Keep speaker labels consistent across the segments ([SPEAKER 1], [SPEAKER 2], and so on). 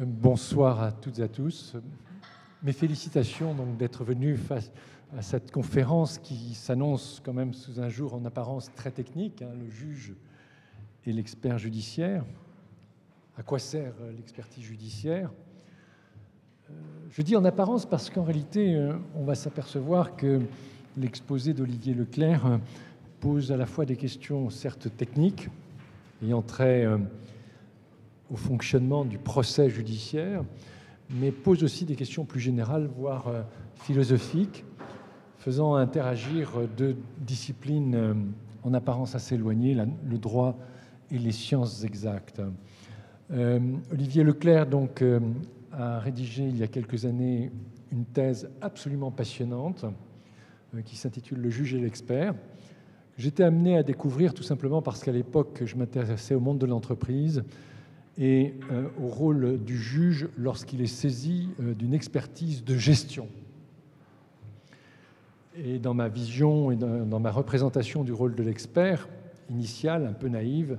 [SPEAKER 1] Bonsoir à toutes et à tous. Mes félicitations donc d'être venus face à cette conférence qui s'annonce quand même sous un jour en apparence très technique, le juge et l'expert judiciaire. À quoi sert l'expertise judiciaire? Je dis en apparence parce qu'en réalité, on va s'apercevoir que l'exposé d'Olivier Leclerc pose à la fois des questions certes techniques, ayant trait au fonctionnement du procès judiciaire, mais pose aussi des questions plus générales, voire philosophiques, faisant interagir deux disciplines en apparence assez éloignées, le droit et les sciences exactes. Olivier Leclerc donc, a rédigé il y a quelques années une thèse absolument passionnante qui s'intitule « Le juge et l'expert ». J'étais amené à découvrir tout simplement parce qu'à l'époque, je m'intéressais au monde de l'entreprise et au rôle du juge lorsqu'il est saisi d'une expertise de gestion. Et dans ma vision et dans ma représentation du rôle de l'expert initiale, un peu naïve,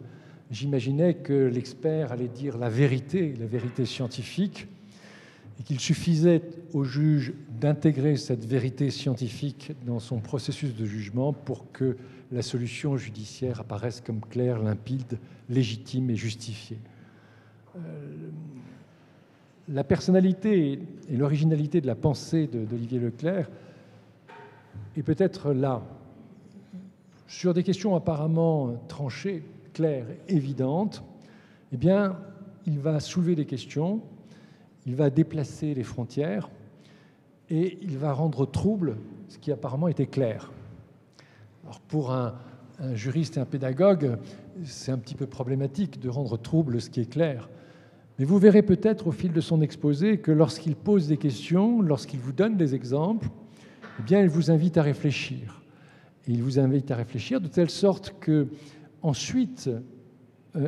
[SPEAKER 1] j'imaginais que l'expert allait dire la vérité scientifique, et qu'il suffisait au juge d'intégrer cette vérité scientifique dans son processus de jugement pour que la solution judiciaire apparaisse comme claire, limpide, légitime et justifiée. La personnalité et l'originalité de la pensée d'Olivier Leclerc est peut-être là, sur des questions apparemment tranchées, claires, évidentes. Eh bien, il va soulever des questions, il va déplacer les frontières et il va rendre trouble ce qui apparemment était clair. Alors pour un juriste et un pédagogue, c'est un petit peu problématique de rendre trouble ce qui est clair. Mais vous verrez peut-être au fil de son exposé que lorsqu'il pose des questions, lorsqu'il vous donne des exemples, eh bien, il vous invite à réfléchir. Et il vous invite à réfléchir de telle sorte que, ensuite,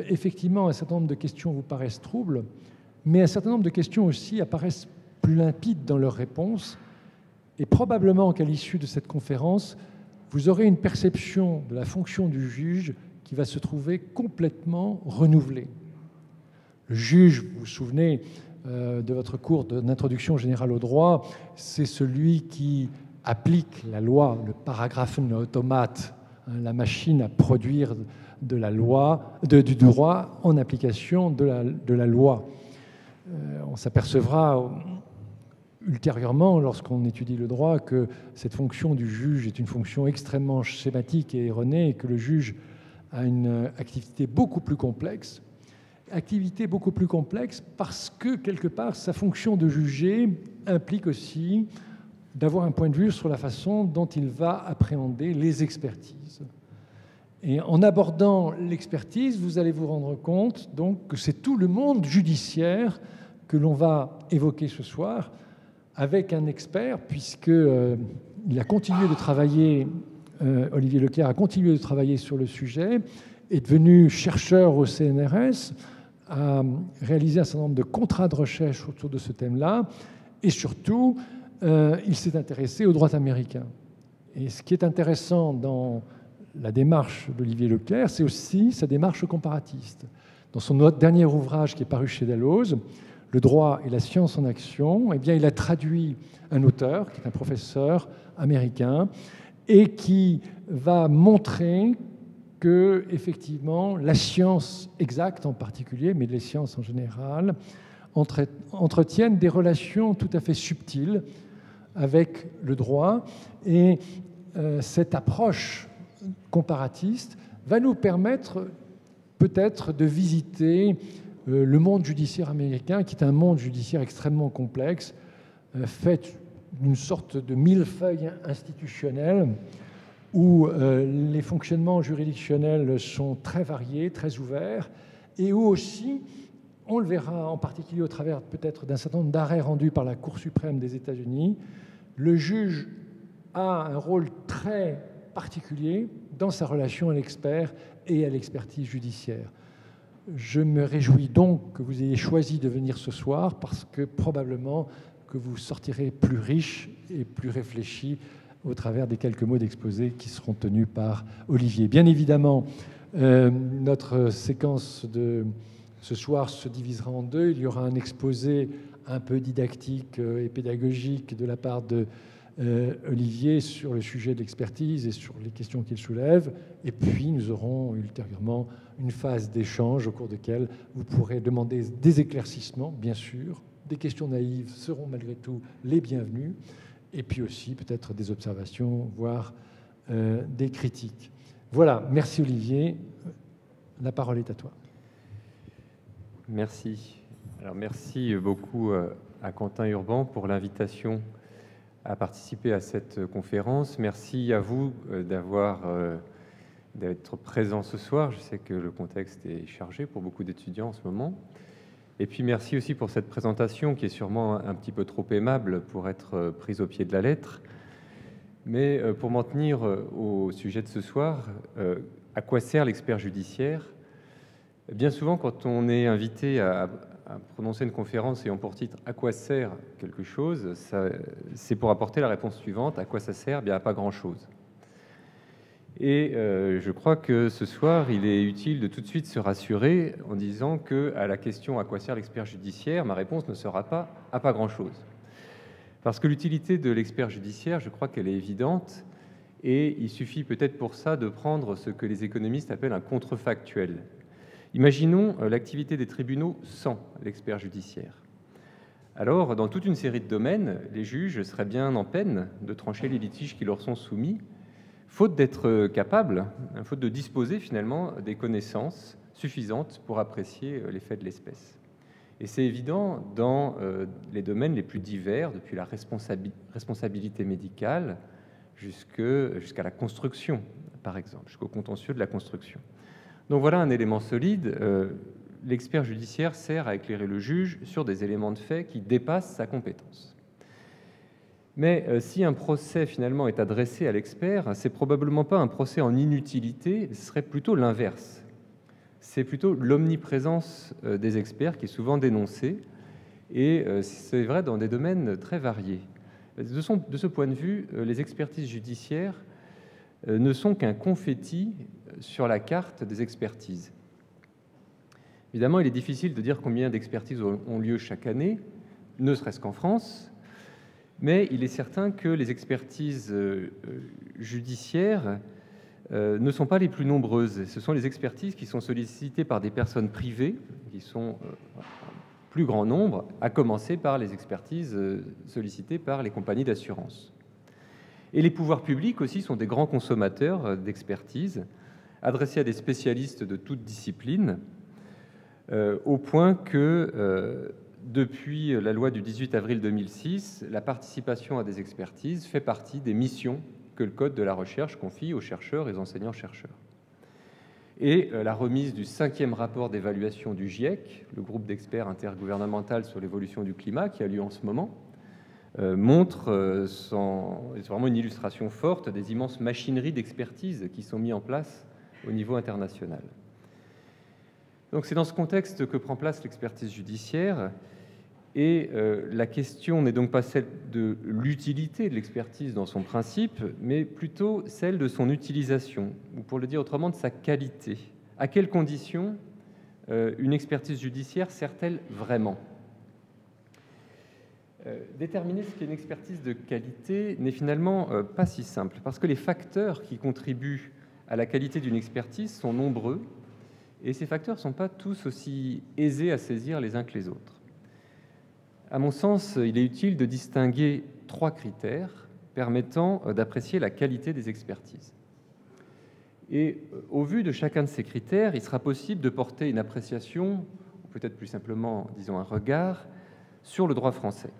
[SPEAKER 1] effectivement, un certain nombre de questions vous paraissent troubles, mais un certain nombre de questions aussi apparaissent plus limpides dans leurs réponses. Et probablement qu'à l'issue de cette conférence, vous aurez une perception de la fonction du juge qui va se trouver complètement renouvelée. Le juge, vous vous souvenez de votre cours d'introduction générale au droit, c'est celui qui applique la loi, le Paragraphenautomat, la machine à produire de la loi, du droit en application de la loi. On s'apercevra ultérieurement, lorsqu'on étudie le droit, que cette fonction du juge est une fonction extrêmement schématique et erronée et que le juge a une activité beaucoup plus complexe. Activité beaucoup plus complexe parce que, quelque part, sa fonction de juger implique aussi d'avoir un point de vue sur la façon dont il va appréhender les expertises. Et en abordant l'expertise, vous allez vous rendre compte donc, que c'est tout le monde judiciaire que l'on va évoquer ce soir avec un expert, puisqu'il a continué de travailler, Olivier Leclerc a continué de travailler sur le sujet, est devenu chercheur au CNRS, a réalisé un certain nombre de contrats de recherche autour de ce thème-là, et surtout, il s'est intéressé au droit américain. Et ce qui est intéressant dans la démarche d'Olivier Leclerc, c'est aussi sa démarche comparatiste. Dans son dernier ouvrage qui est paru chez Dalloz, Le droit et la science en action, eh bien, il a traduit un auteur, qui est un professeur américain, et qui va montrer que, effectivement, la science exacte en particulier, mais les sciences en général, entretiennent des relations tout à fait subtiles avec le droit. Et cette approche comparatiste va nous permettre peut-être de visiter le monde judiciaire américain, qui est un monde judiciaire extrêmement complexe, fait d'une sorte de millefeuille institutionnel, où les fonctionnements juridictionnels sont très variés, très ouverts, et où aussi, on le verra en particulier au travers peut-être d'un certain nombre d'arrêts rendus par la Cour suprême des États-Unis, le juge a un rôle très particulier dans sa relation à l'expert et à l'expertise judiciaire. Je me réjouis donc que vous ayez choisi de venir ce soir parce que probablement que vous sortirez plus riche et plus réfléchi au travers des quelques mots d'exposé qui seront tenus par Olivier. Bien évidemment, notre séquence de Ce soir se divisera en deux. Il y aura un exposé un peu didactique et pédagogique de la part de Olivier sur le sujet de l'expertise et sur les questions qu'il soulève. Et puis nous aurons ultérieurement une phase d'échange au cours de laquelle vous pourrez demander des éclaircissements, bien sûr. Des questions naïves seront malgré tout les bienvenues. Et puis aussi peut-être des observations, voire des critiques. Voilà, merci Olivier. La parole est à toi.
[SPEAKER 2] Merci. Alors, merci beaucoup à Quentin Urban pour l'invitation à participer à cette conférence. Merci à vous d'être présent ce soir. Je sais que le contexte est chargé pour beaucoup d'étudiants en ce moment. Et puis merci aussi pour cette présentation qui est sûrement un petit peu trop aimable pour être prise au pied de la lettre. Mais pour m'en tenir au sujet de ce soir, à quoi sert l'expert judiciaire? Bien souvent, quand on est invité à prononcer une conférence ayant pour titre « À quoi sert quelque chose ?», c'est pour apporter la réponse suivante: à quoi ça sert? Bien, à pas grand-chose. Et je crois que ce soir, il est utile de tout de suite se rassurer en disant qu'à la question « À quoi sert l'expert judiciaire ?», ma réponse ne sera pas « À pas grand-chose ». Parce que l'utilité de l'expert judiciaire, je crois qu'elle est évidente, et il suffit peut-être pour ça de prendre ce que les économistes appellent un contrefactuel. Imaginons l'activité des tribunaux sans l'expert judiciaire. Alors, dans toute une série de domaines, les juges seraient bien en peine de trancher les litiges qui leur sont soumis, faute d'être capables, faute de disposer finalement des connaissances suffisantes pour apprécier les faits de l'espèce. Et c'est évident dans les domaines les plus divers, depuis la responsabilité médicale jusqu'à la construction, par exemple, jusqu'au contentieux de la construction. Donc voilà un élément solide. L'expert judiciaire sert à éclairer le juge sur des éléments de fait qui dépassent sa compétence. Mais si un procès finalement est adressé à l'expert, c'est probablement pas un procès en inutilité, ce serait plutôt l'inverse. C'est plutôt l'omniprésence des experts qui est souvent dénoncée, et c'est vrai dans des domaines très variés. De ce point de vue, les expertises judiciaires ne sont qu'un confetti sur la carte des expertises. Évidemment, il est difficile de dire combien d'expertises ont lieu chaque année, ne serait-ce qu'en France, mais il est certain que les expertises judiciaires ne sont pas les plus nombreuses. Ce sont les expertises qui sont sollicitées par des personnes privées, qui sont plus grand nombre, à commencer par les expertises sollicitées par les compagnies d'assurance. Et les pouvoirs publics aussi sont des grands consommateurs d'expertise, adressés à des spécialistes de toute discipline, au point que, depuis la loi du 18 avril 2006, la participation à des expertises fait partie des missions que le Code de la recherche confie aux chercheurs et aux enseignants-chercheurs. Et la remise du 5e rapport d'évaluation du GIEC, le groupe d'experts intergouvernemental sur l'évolution du climat, qui a lieu en ce moment, montre c'est vraiment une illustration forte des immenses machineries d'expertise qui sont mises en place au niveau international. Donc c'est dans ce contexte que prend place l'expertise judiciaire, et la question n'est donc pas celle de l'utilité de l'expertise dans son principe, mais plutôt celle de son utilisation, ou pour le dire autrement, de sa qualité. À quelles conditions une expertise judiciaire sert-elle vraiment ? Déterminer ce qu'est une expertise de qualité n'est finalement pas si simple, parce que les facteurs qui contribuent à la qualité d'une expertise sont nombreux, et ces facteurs ne sont pas tous aussi aisés à saisir les uns que les autres. À mon sens, il est utile de distinguer 3 critères permettant d'apprécier la qualité des expertises. Et au vu de chacun de ces critères, il sera possible de porter une appréciation, ou peut-être plus simplement, disons, un regard, sur le droit français.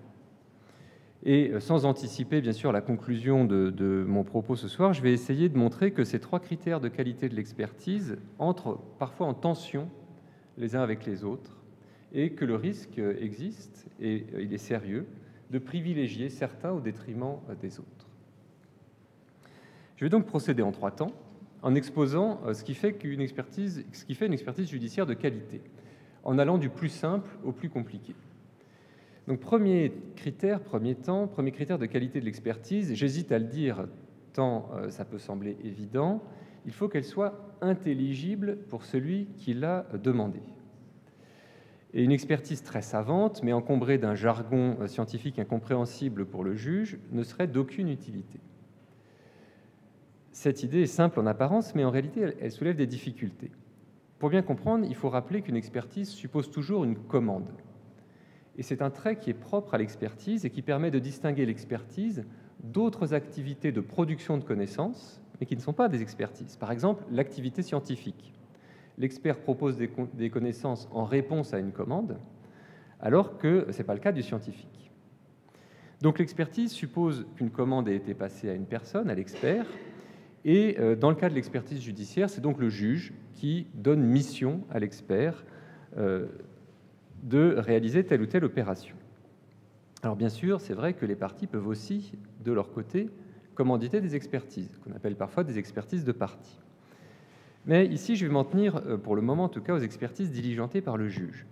[SPEAKER 2] Et sans anticiper, bien sûr, la conclusion de mon propos ce soir, je vais essayer de montrer que ces 3 critères de qualité de l'expertise entrent parfois en tension les uns avec les autres, et que le risque existe, et il est sérieux, de privilégier certains au détriment des autres. Je vais donc procéder en 3 temps, en exposant ce qui fait une expertise judiciaire de qualité, en allant du plus simple au plus compliqué. Donc, premier critère de qualité de l'expertise, j'hésite à le dire tant ça peut sembler évident, il faut qu'elle soit intelligible pour celui qui l'a demandée. Et une expertise très savante, mais encombrée d'un jargon scientifique incompréhensible pour le juge, ne serait d'aucune utilité. Cette idée est simple en apparence, mais en réalité, elle soulève des difficultés. Pour bien comprendre, il faut rappeler qu'une expertise suppose toujours une commande. Et c'est un trait qui est propre à l'expertise et qui permet de distinguer l'expertise d'autres activités de production de connaissances, mais qui ne sont pas des expertises. Par exemple, l'activité scientifique. L'expert propose des connaissances en réponse à une commande, alors que ce n'est pas le cas du scientifique. Donc l'expertise suppose qu'une commande ait été passée à une personne, à l'expert, et dans le cas de l'expertise judiciaire, c'est donc le juge qui donne mission à l'expert de réaliser telle ou telle opération. Alors bien sûr, c'est vrai que les parties peuvent aussi, de leur côté, commanditer des expertises, qu'on appelle parfois des expertises de parties. Mais ici, je vais m'en tenir, pour le moment en tout cas, aux expertises diligentées par le juge.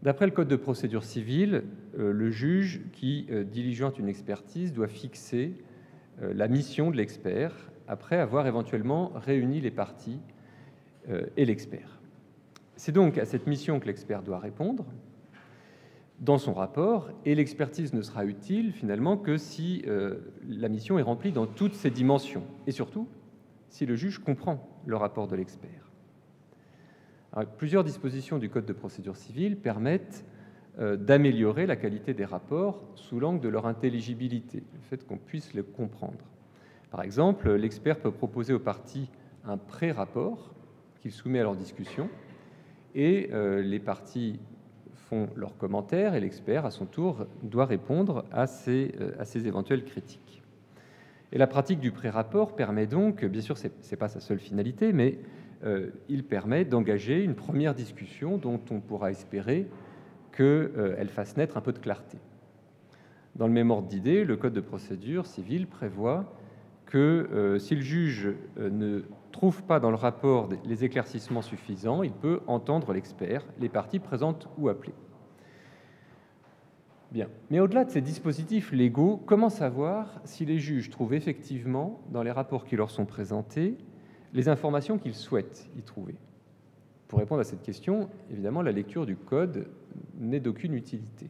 [SPEAKER 2] D'après le Code de procédure civile, le juge qui diligente une expertise doit fixer la mission de l'expert après avoir éventuellement réuni les parties et l'expert. C'est donc à cette mission que l'expert doit répondre dans son rapport, et l'expertise ne sera utile finalement que si la mission est remplie dans toutes ses dimensions, et surtout si le juge comprend le rapport de l'expert. Plusieurs dispositions du Code de procédure civile permettent d'améliorer la qualité des rapports sous l'angle de leur intelligibilité, le fait qu'on puisse les comprendre. Par exemple, l'expert peut proposer aux parties un pré-rapport qu'il soumet à leur discussion, et les parties font leurs commentaires, et l'expert, à son tour, doit répondre à ces éventuelles critiques. Et la pratique du pré-rapport permet donc, bien sûr, ce n'est pas sa seule finalité, mais il permet d'engager une première discussion dont on pourra espérer qu'elle fasse naître un peu de clarté. Dans le même ordre d'idée, le Code de procédure civile prévoit que si le juge ne trouve pas dans le rapport les éclaircissements suffisants, il peut entendre l'expert, les parties présentes ou appelées. Bien. Mais au-delà de ces dispositifs légaux, comment savoir si les juges trouvent effectivement, dans les rapports qui leur sont présentés, les informations qu'ils souhaitent y trouver? Pour répondre à cette question, évidemment, la lecture du Code n'est d'aucune utilité.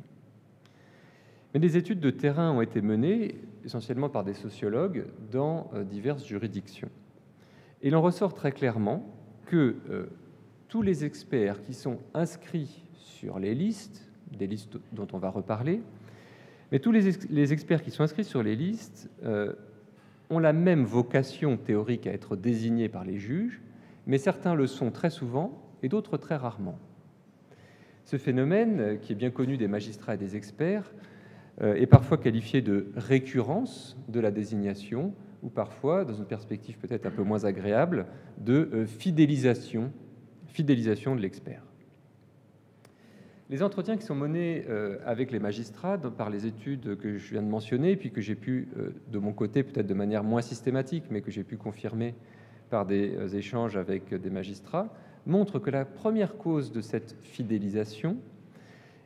[SPEAKER 2] Mais des études de terrain ont été menées, essentiellement par des sociologues, dans diverses juridictions. Et il en ressort très clairement que tous les experts qui sont inscrits sur les listes, des listes dont on va reparler, mais tous les experts qui sont inscrits sur les listes ont la même vocation théorique à être désignés par les juges, mais certains le sont très souvent et d'autres très rarement. Ce phénomène, qui est bien connu des magistrats et des experts, est parfois qualifié de récurrence de la désignation, ou parfois, dans une perspective peut-être un peu moins agréable, de fidélisation de l'expert. Les entretiens qui sont menés avec les magistrats par les études que je viens de mentionner, puis que j'ai pu, de mon côté, peut-être de manière moins systématique, mais que j'ai pu confirmer par des échanges avec des magistrats, montrent que la première cause de cette fidélisation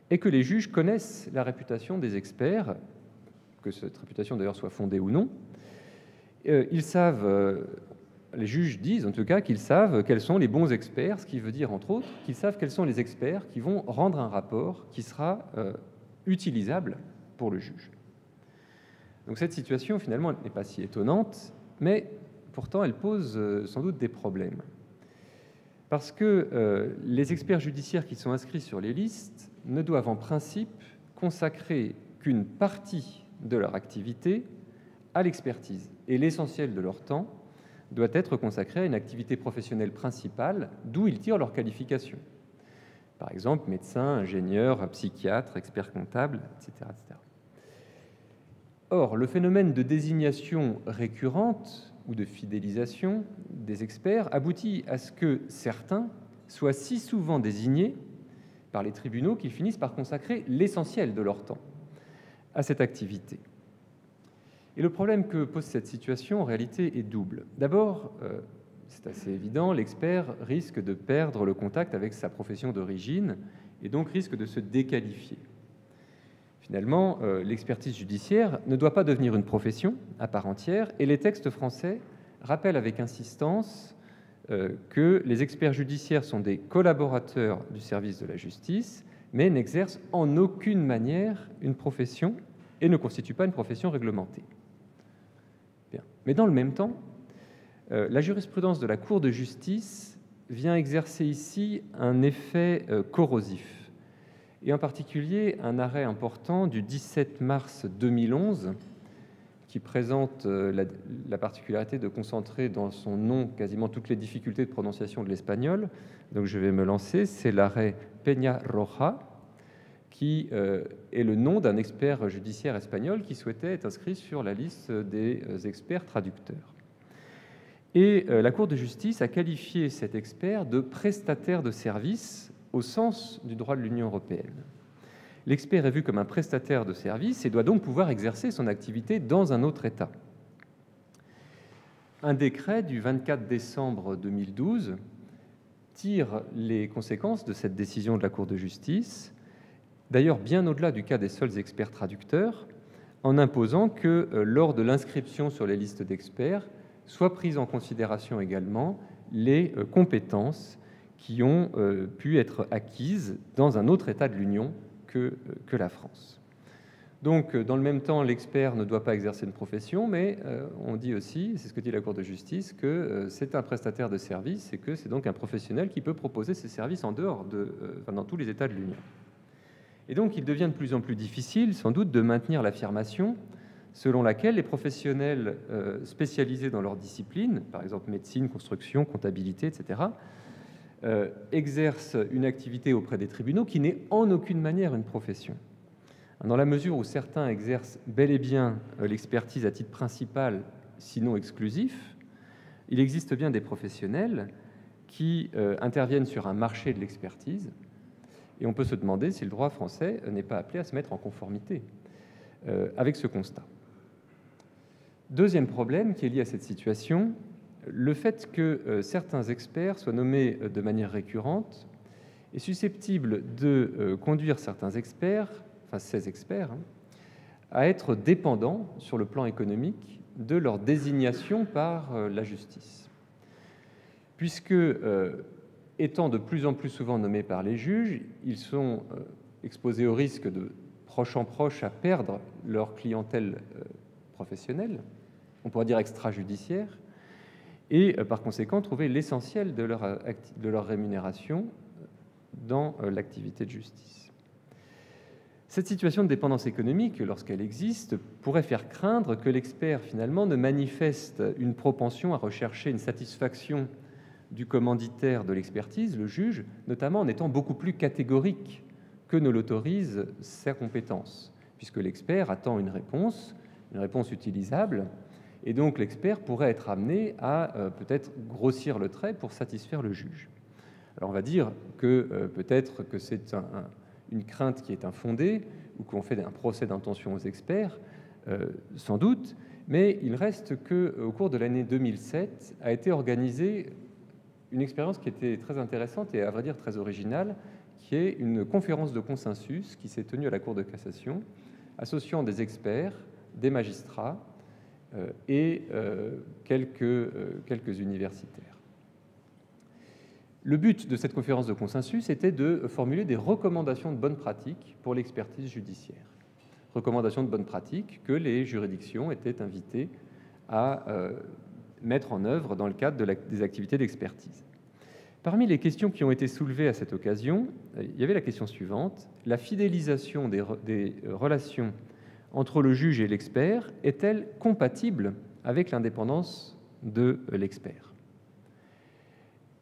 [SPEAKER 2] est que les juges connaissent la réputation des experts, que cette réputation d'ailleurs soit fondée ou non. Ils savent... Les juges disent en tout cas qu'ils savent quels sont les bons experts, ce qui veut dire entre autres qu'ils savent quels sont les experts qui vont rendre un rapport qui sera utilisable pour le juge. Donc cette situation finalement n'est pas si étonnante, mais pourtant elle pose sans doute des problèmes. Parce que les experts judiciaires qui sont inscrits sur les listes ne doivent en principe consacrer qu'une partie de leur activité à l'expertise, et l'essentiel de leur temps doit être consacré à une activité professionnelle principale, d'où ils tirent leur qualification. Par exemple, médecin, ingénieur, psychiatre, expert comptable, etc., etc. Or, le phénomène de désignation récurrente ou de fidélisation des experts aboutit à ce que certains soient si souvent désignés par les tribunaux qu'ils finissent par consacrer l'essentiel de leur temps à cette activité. Et le problème que pose cette situation, en réalité, est double. D'abord, c'est assez évident, l'expert risque de perdre le contact avec sa profession d'origine et donc risque de se déqualifier. Finalement, l'expertise judiciaire ne doit pas devenir une profession à part entière, et les textes français rappellent avec insistance que les experts judiciaires sont des collaborateurs du service de la justice mais n'exerce en aucune manière une profession et ne constitue pas une profession réglementée. Bien. Mais dans le même temps, la jurisprudence de la Cour de justice vient exercer ici un effet corrosif, et en particulier un arrêt important du 17 mars 2011 qui présente la particularité de concentrer dans son nom quasiment toutes les difficultés de prononciation de l'espagnol. Donc je vais me lancer, c'est l'arrêt Peña Roja, qui est le nom d'un expert judiciaire espagnol qui souhaitait être inscrit sur la liste des experts traducteurs. Et la Cour de justice a qualifié cet expert de prestataire de service au sens du droit de l'Union européenne. L'expert est vu comme un prestataire de service et doit donc pouvoir exercer son activité dans un autre État. Un décret du 24 décembre 2012 tire les conséquences de cette décision de la Cour de justice, d'ailleurs bien au-delà du cas des seuls experts traducteurs, en imposant que lors de l'inscription sur les listes d'experts, soient prises en considération également les compétences qui ont pu être acquises dans un autre État de l'Union que la France. Donc, dans le même temps, l'expert ne doit pas exercer une profession, mais on dit aussi, c'est ce que dit la Cour de justice, que c'est un prestataire de services et que c'est donc un professionnel qui peut proposer ses services en dehors dans tous les États de l'Union. Et donc, il devient de plus en plus difficile, sans doute, de maintenir l'affirmation selon laquelle les professionnels spécialisés dans leur discipline, par exemple médecine, construction, comptabilité, etc., exercent une activité auprès des tribunaux qui n'est en aucune manière une profession. Dans la mesure où certains exercent bel et bien l'expertise à titre principal, sinon exclusif, il existe bien des professionnels qui interviennent sur un marché de l'expertise, et on peut se demander si le droit français n'est pas appelé à se mettre en conformité avec ce constat. Deuxième problème qui est lié à cette situation, le fait que certains experts soient nommés de manière récurrente est susceptible de conduire certains experts, enfin ces experts, à être dépendants sur le plan économique de leur désignation par la justice. Puisque, étant de plus en plus souvent nommés par les juges, ils sont exposés au risque de proche en proche à perdre leur clientèle professionnelle, on pourrait dire extrajudiciaire, et par conséquent trouver l'essentiel de leur rémunération dans l'activité de justice. Cette situation de dépendance économique, lorsqu'elle existe, pourrait faire craindre que l'expert, finalement, ne manifeste une propension à rechercher une satisfaction du commanditaire de l'expertise, le juge, notamment en étant beaucoup plus catégorique que ne l'autorise sa compétence, puisque l'expert attend une réponse utilisable, et donc l'expert pourrait être amené à peut-être grossir le trait pour satisfaire le juge. Alors on va dire que peut-être que c'est une crainte qui est infondée, ou qu'on fait un procès d'intention aux experts, sans doute, mais il reste qu'au cours de l'année 2007 a été organisée une expérience qui était très intéressante et à vrai dire très originale, qui est une conférence de consensus qui s'est tenue à la Cour de cassation, associant des experts, des magistrats et quelques universitaires. Le but de cette conférence de consensus était de formuler des recommandations de bonne pratique pour l'expertise judiciaire. Recommandations de bonne pratique que les juridictions étaient invitées à mettre en œuvre dans le cadre des activités d'expertise. Parmi les questions qui ont été soulevées à cette occasion, il y avait la question suivante: la fidélisation des relations entre le juge et l'expert est-elle compatible avec l'indépendance de l'expert?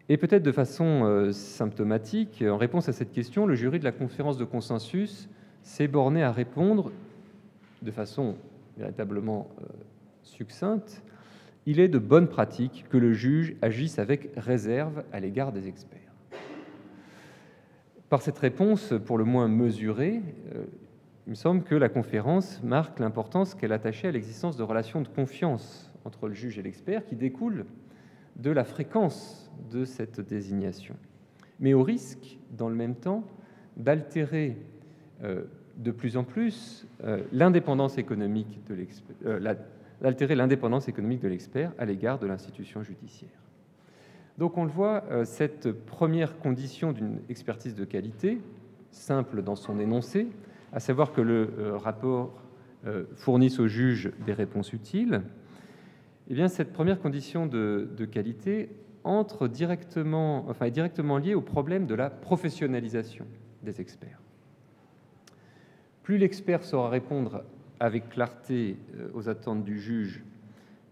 [SPEAKER 2] Et peut-être de façon symptomatique, en réponse à cette question, le jury de la conférence de consensus s'est borné à répondre de façon véritablement succincte: il est de bonne pratique que le juge agisse avec réserve à l'égard des experts. Par cette réponse, pour le moins mesurée, il me semble que la conférence marque l'importance qu'elle attachait à l'existence de relations de confiance entre le juge et l'expert qui découlent de la fréquence de cette désignation, mais au risque, dans le même temps, d'altérer de plus en plus l'indépendance économique de l'expert à l'égard de l'institution judiciaire. Donc on le voit, cette première condition d'une expertise de qualité simple dans son énoncé, à savoir que le rapport fournisse au juge des réponses utiles, eh bien, cette première condition de qualité est directement liée au problème de la professionnalisation des experts. Plus l'expert saura répondre avec clarté aux attentes du juge,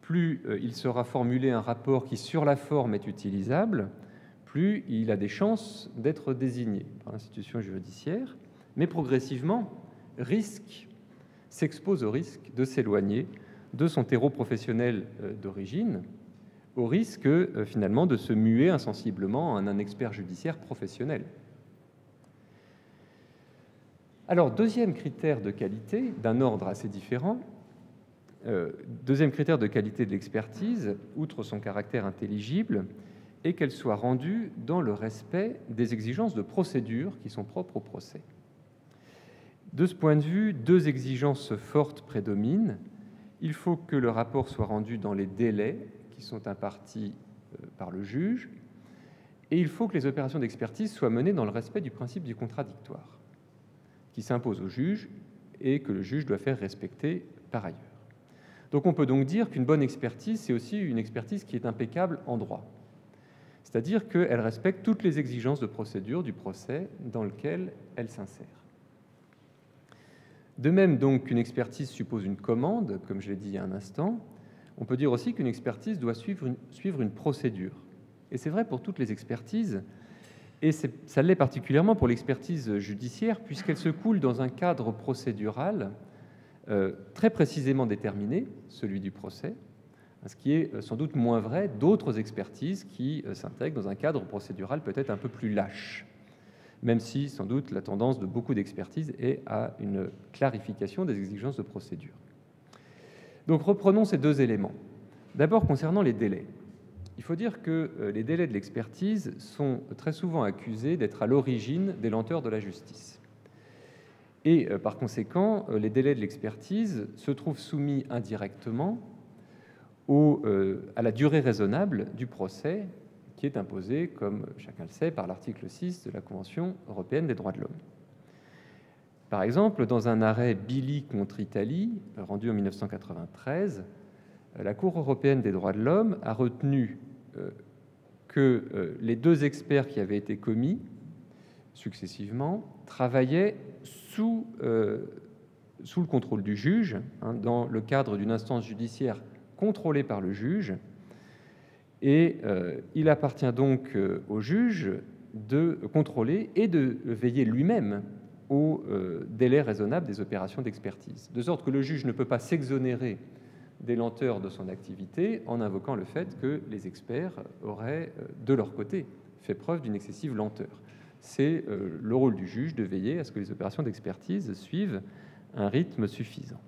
[SPEAKER 2] plus il saura formuler un rapport qui, sur la forme, est utilisable, plus il a des chances d'être désigné par l'institution judiciaire, mais progressivement s'expose au risque de s'éloigner de son terreau professionnel d'origine, au risque finalement de se muer insensiblement en un expert judiciaire professionnel. Alors, deuxième critère de qualité, d'un ordre assez différent, deuxième critère de qualité de l'expertise, outre son caractère intelligible, est qu'elle soit rendue dans le respect des exigences de procédure qui sont propres au procès. De ce point de vue, deux exigences fortes prédominent. Il faut que le rapport soit rendu dans les délais qui sont impartis par le juge, et il faut que les opérations d'expertise soient menées dans le respect du principe du contradictoire, qui s'impose au juge et que le juge doit faire respecter par ailleurs. Donc on peut donc dire qu'une bonne expertise, c'est aussi une expertise qui est impeccable en droit, c'est-à-dire qu'elle respecte toutes les exigences de procédure du procès dans lequel elle s'insère. De même donc qu'une expertise suppose une commande, comme je l'ai dit il y a un instant, on peut dire aussi qu'une expertise doit suivre une procédure. Et c'est vrai pour toutes les expertises, et ça l'est particulièrement pour l'expertise judiciaire, puisqu'elle se coule dans un cadre procédural très précisément déterminé, celui du procès, ce qui est sans doute moins vrai d'autres expertises qui s'intègrent dans un cadre procédural peut-être un peu plus lâche, même si sans doute la tendance de beaucoup d'expertises est à une clarification des exigences de procédure. Donc reprenons ces deux éléments. D'abord, concernant les délais. Il faut dire que les délais de l'expertise sont très souvent accusés d'être à l'origine des lenteurs de la justice. Et par conséquent, les délais de l'expertise se trouvent soumis indirectement à la durée raisonnable du procès qui est imposée, comme chacun le sait, par l'article 6 de la Convention européenne des droits de l'homme. Par exemple, dans un arrêt Billy contre Italie, rendu en 1993, la Cour européenne des droits de l'homme a retenu que les deux experts qui avaient été commis successivement travaillaient sous le contrôle du juge, dans le cadre d'une instance judiciaire contrôlée par le juge, et il appartient donc au juge de contrôler et de veiller lui-même au délai raisonnable des opérations d'expertise, de sorte que le juge ne peut pas s'exonérer des lenteurs de son activité en invoquant le fait que les experts auraient, de leur côté, fait preuve d'une excessive lenteur. C'est le rôle du juge de veiller à ce que les opérations d'expertise suivent un rythme suffisant.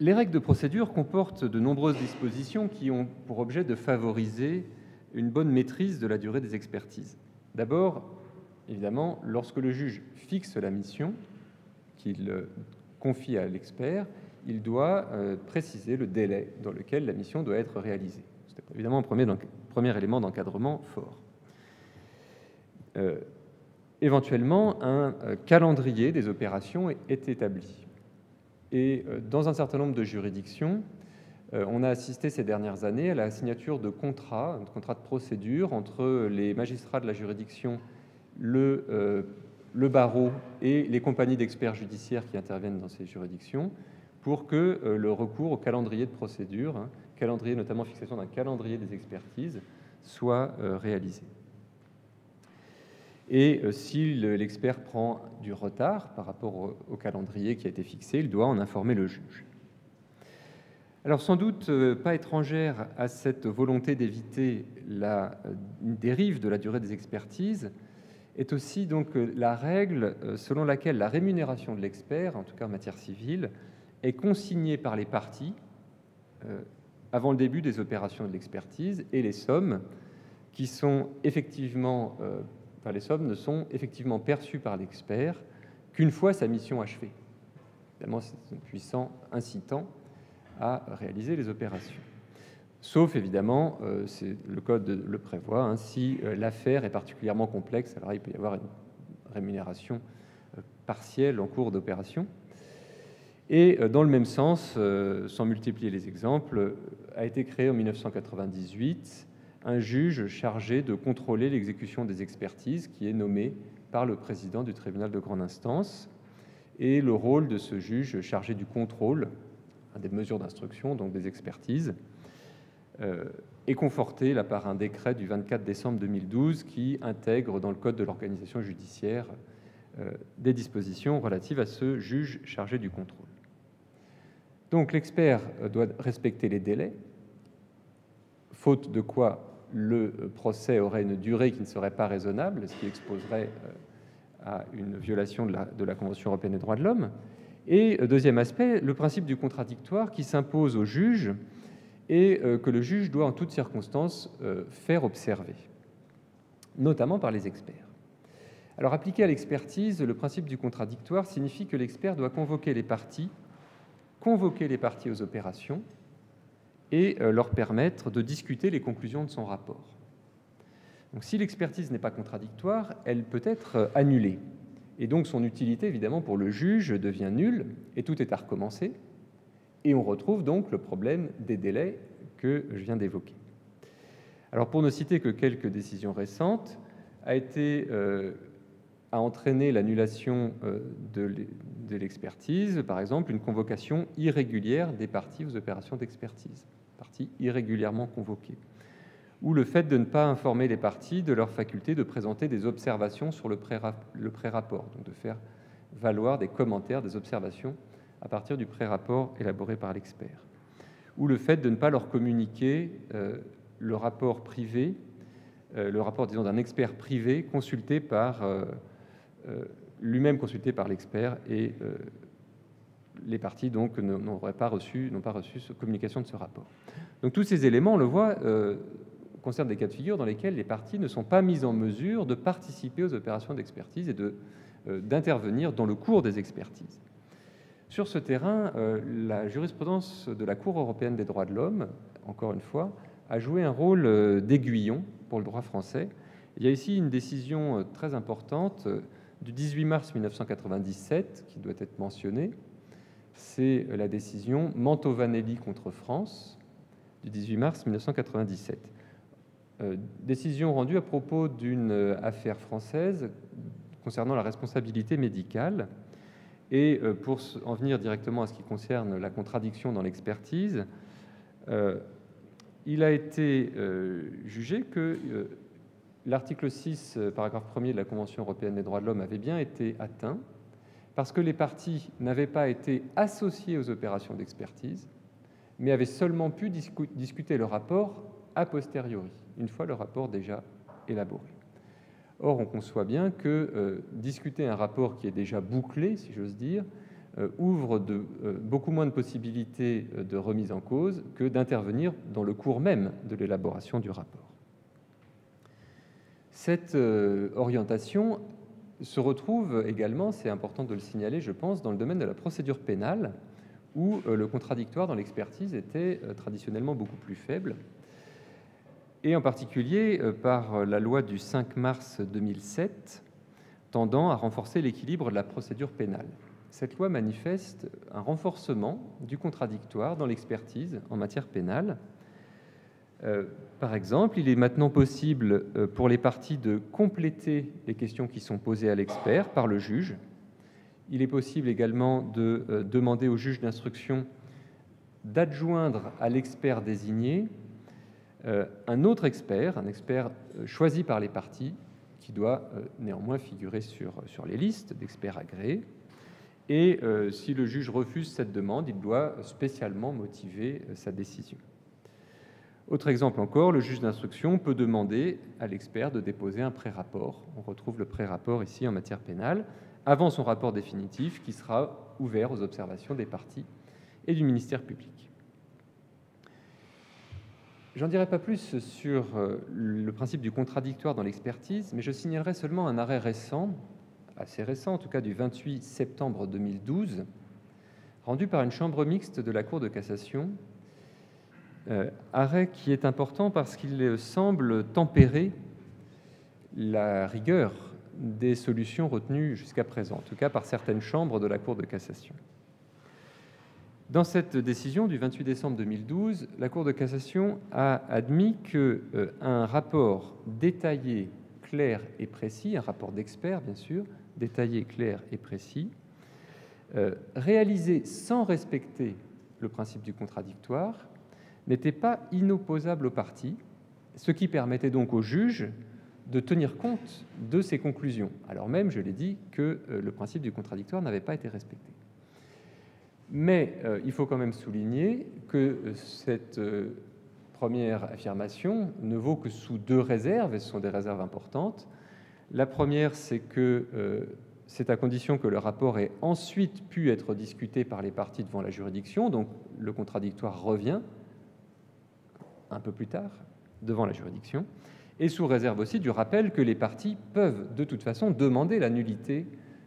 [SPEAKER 2] Les règles de procédure comportent de nombreuses dispositions qui ont pour objet de favoriser une bonne maîtrise de la durée des expertises. D'abord, évidemment, lorsque le juge fixe la mission qu'il confie à l'expert, il doit préciser le délai dans lequel la mission doit être réalisée. C'est évidemment un premier élément d'encadrement fort. Éventuellement, un calendrier des opérations est établi. Et dans un certain nombre de juridictions, on a assisté ces dernières années à la signature de contrats de procédure entre les magistrats de la juridiction, le barreau et les compagnies d'experts judiciaires qui interviennent dans ces juridictions pour que le recours au calendrier de procédure, calendrier notamment fixation d'un calendrier des expertises, soit réalisé. Et si l'expert prend du retard par rapport au calendrier qui a été fixé, il doit en informer le juge. Alors sans doute pas étrangère à cette volonté d'éviter la dérive de la durée des expertises est aussi donc la règle selon laquelle la rémunération de l'expert, en tout cas en matière civile, est consignée par les parties avant le début des opérations de l'expertise, et les sommes qui sont effectivement les sommes ne sont effectivement perçues par l'expert qu'une fois sa mission achevée. Évidemment, c'est un puissant incitant à réaliser les opérations. sauf évidemment, le Code le prévoit, hein, si l'affaire est particulièrement complexe, alors il peut y avoir une rémunération partielle en cours d'opération. Et dans le même sens, sans multiplier les exemples, a été créé en 1998 un juge chargé de contrôler l'exécution des expertises qui est nommé par le président du tribunal de grande instance. Et le rôle de ce juge chargé du contrôle des mesures d'instruction, donc des expertises, est conforté là, par un décret du 24 décembre 2012 qui intègre dans le Code de l'organisation judiciaire des dispositions relatives à ce juge chargé du contrôle. Donc l'expert doit respecter les délais, faute de quoi le procès aurait une durée qui ne serait pas raisonnable, ce qui exposerait à une violation de la Convention européenne des droits de l'homme. Et deuxième aspect, le principe du contradictoire qui s'impose au juge et que le juge doit en toutes circonstances faire observer, notamment par les experts. Alors appliqué à l'expertise, le principe du contradictoire signifie que l'expert doit convoquer les parties aux opérations et leur permettre de discuter les conclusions de son rapport. Donc, si l'expertise n'est pas contradictoire, elle peut être annulée. Et donc son utilité, évidemment, pour le juge devient nulle et tout est à recommencer. Et on retrouve donc le problème des délais que je viens d'évoquer. Alors, pour ne citer que quelques décisions récentes, a entraîné l'annulation de l'expertise, par exemple, une convocation irrégulière des parties aux opérations d'expertise, parties irrégulièrement convoquées, ou le fait de ne pas informer les parties de leur faculté de présenter des observations sur le pré-rapport, donc de faire valoir des commentaires, des observations à partir du pré-rapport élaboré par l'expert, ou le fait de ne pas leur communiquer le rapport privé, le rapport, disons, d'un expert privé consulté par lui-même consulté par l'expert et les parties donc n'ont pas reçu communication de ce rapport. Donc tous ces éléments, on le voit, concernent des cas de figure dans lesquels les parties ne sont pas mises en mesure de participer aux opérations d'expertise et d'intervenir dans le cours des expertises. Sur ce terrain, la jurisprudence de la Cour européenne des droits de l'homme, encore une fois, a joué un rôle d'aiguillon pour le droit français. Il y a ici une décision très importante du 18 mars 1997 qui doit être mentionnée. C'est la décision Mantovanelli contre France du 18 mars 1997. Décision rendue à propos d'une affaire française concernant la responsabilité médicale. Et pour en venir directement à ce qui concerne la contradiction dans l'expertise, il a été jugé que l'article 6, paragraphe 1er de la Convention européenne des droits de l'homme avait bien été atteint parce que les parties n'avaient pas été associées aux opérations d'expertise, mais avaient seulement pu discuter le rapport a posteriori, une fois le rapport déjà élaboré. Or, on conçoit bien que discuter un rapport qui est déjà bouclé, si j'ose dire, ouvre beaucoup moins de possibilités de remise en cause que d'intervenir dans le cours même de l'élaboration du rapport. Cette orientation se retrouve également, c'est important de le signaler, je pense, dans le domaine de la procédure pénale, où le contradictoire dans l'expertise était traditionnellement beaucoup plus faible, et en particulier par la loi du 5 mars 2007, tendant à renforcer l'équilibre de la procédure pénale. Cette loi manifeste un renforcement du contradictoire dans l'expertise en matière pénale. Par exemple, il est maintenant possible pour les parties de compléter les questions qui sont posées à l'expert par le juge. Il est possible également de demander au juge d'instruction d'adjoindre à l'expert désigné un autre expert, un expert choisi par les parties, qui doit néanmoins figurer sur les listes d'experts agréés. Et si le juge refuse cette demande, il doit spécialement motiver sa décision. Autre exemple encore, le juge d'instruction peut demander à l'expert de déposer un pré-rapport. On retrouve le pré-rapport ici en matière pénale, avant son rapport définitif qui sera ouvert aux observations des parties et du ministère public. J'en dirai pas plus sur le principe du contradictoire dans l'expertise, mais je signalerai seulement un arrêt récent, assez récent en tout cas, du 28 septembre 2012, rendu par une chambre mixte de la Cour de cassation, Arrêt qui est important parce qu'il semble tempérer la rigueur des solutions retenues jusqu'à présent, en tout cas par certaines chambres de la Cour de cassation. Dans cette décision du 28 décembre 2012, la Cour de cassation a admis qu'un rapport détaillé, clair et précis, un rapport d'expert bien sûr, détaillé, clair et précis, réalisé sans respecter le principe du contradictoire, n'était pas inopposable aux parties, ce qui permettait donc au juge de tenir compte de ces conclusions, alors même, je l'ai dit, que le principe du contradictoire n'avait pas été respecté. Mais il faut quand même souligner que cette première affirmation ne vaut que sous deux réserves, et ce sont des réserves importantes. La première, c'est que c'est à condition que le rapport ait ensuite pu être discuté par les parties devant la juridiction, donc le contradictoire revient un peu plus tard devant la juridiction, et sous réserve aussi du rappel que les parties peuvent de toute façon demander la nullité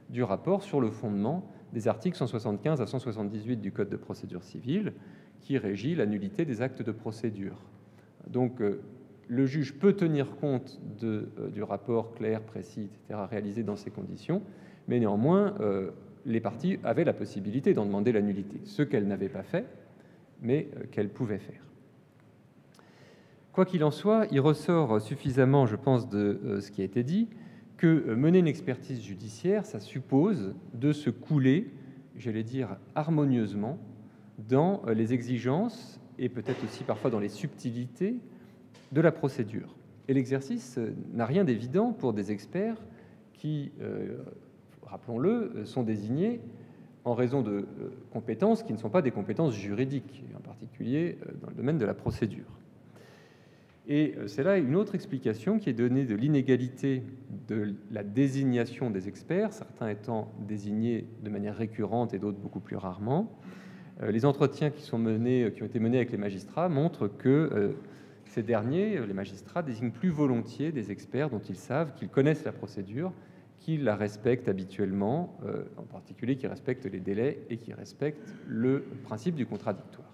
[SPEAKER 2] du rapport sur le fondement des articles 175 à 178 du Code de procédure civile qui régit la nullité des actes de procédure. Donc le juge peut tenir compte du rapport clair, précis, etc., réalisé dans ces conditions, mais néanmoins les parties avaient la possibilité d'en demander la nullité, ce qu'elles n'avaient pas fait, mais qu'elles pouvaient faire. Quoi qu'il en soit, il ressort suffisamment, je pense, de ce qui a été dit, que mener une expertise judiciaire, ça suppose de se couler, j'allais dire, harmonieusement dans les exigences et peut-être aussi parfois dans les subtilités de la procédure. Et l'exercice n'a rien d'évident pour des experts qui, rappelons-le, sont désignés en raison de compétences qui ne sont pas des compétences juridiques, en particulier dans le domaine de la procédure. Et c'est là une autre explication qui est donnée de l'inégalité de la désignation des experts, certains étant désignés de manière récurrente et d'autres beaucoup plus rarement. Les entretiens qui ont été menés avec les magistrats montrent que ces derniers, les magistrats, désignent plus volontiers des experts dont ils savent qu'ils connaissent la procédure, qu'ils la respectent habituellement, en particulier qui respectent les délais et qui respectent le principe du contradictoire.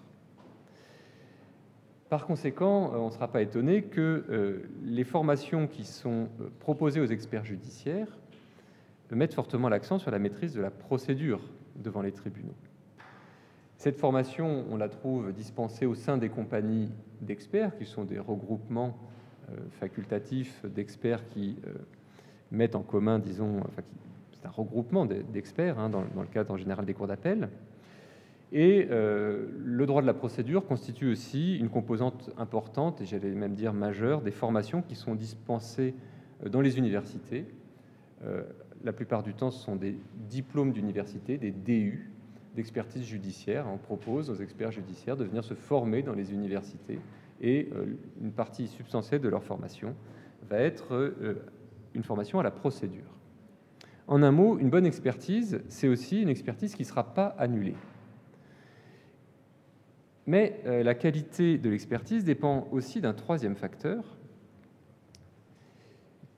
[SPEAKER 2] Par conséquent, on ne sera pas étonné que les formations qui sont proposées aux experts judiciaires mettent fortement l'accent sur la maîtrise de la procédure devant les tribunaux. Cette formation, on la trouve dispensée au sein des compagnies d'experts, qui sont des regroupements facultatifs d'experts qui mettent en commun, disons, c'est un regroupement d'experts dans le cadre en général des cours d'appel. Et le droit de la procédure constitue aussi une composante importante, et j'allais même dire majeure, des formations qui sont dispensées dans les universités. La plupart du temps, ce sont des diplômes d'université, des DU, d'expertise judiciaire. On propose aux experts judiciaires de venir se former dans les universités, et une partie substantielle de leur formation va être une formation à la procédure. En un mot, une bonne expertise, c'est aussi une expertise qui ne sera pas annulée. Mais la qualité de l'expertise dépend aussi d'un troisième facteur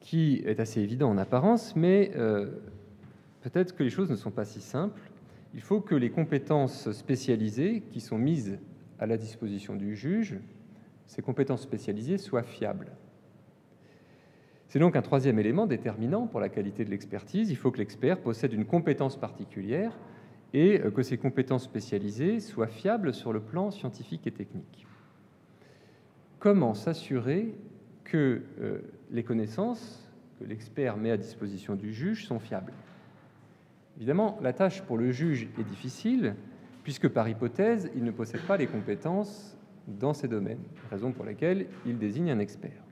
[SPEAKER 2] qui est assez évident en apparence, mais peut-être que les choses ne sont pas si simples. Il faut que les compétences spécialisées qui sont mises à la disposition du juge, ces compétences spécialisées, soient fiables. C'est donc un troisième élément déterminant pour la qualité de l'expertise. Il faut que l'expert possède une compétence particulière et que ces compétences spécialisées soient fiables sur le plan scientifique et technique. Comment s'assurer que les connaissances que l'expert met à disposition du juge sont fiables? Évidemment, la tâche pour le juge est difficile, puisque par hypothèse, il ne possède pas les compétences dans ces domaines, raison pour laquelle il désigne un expert.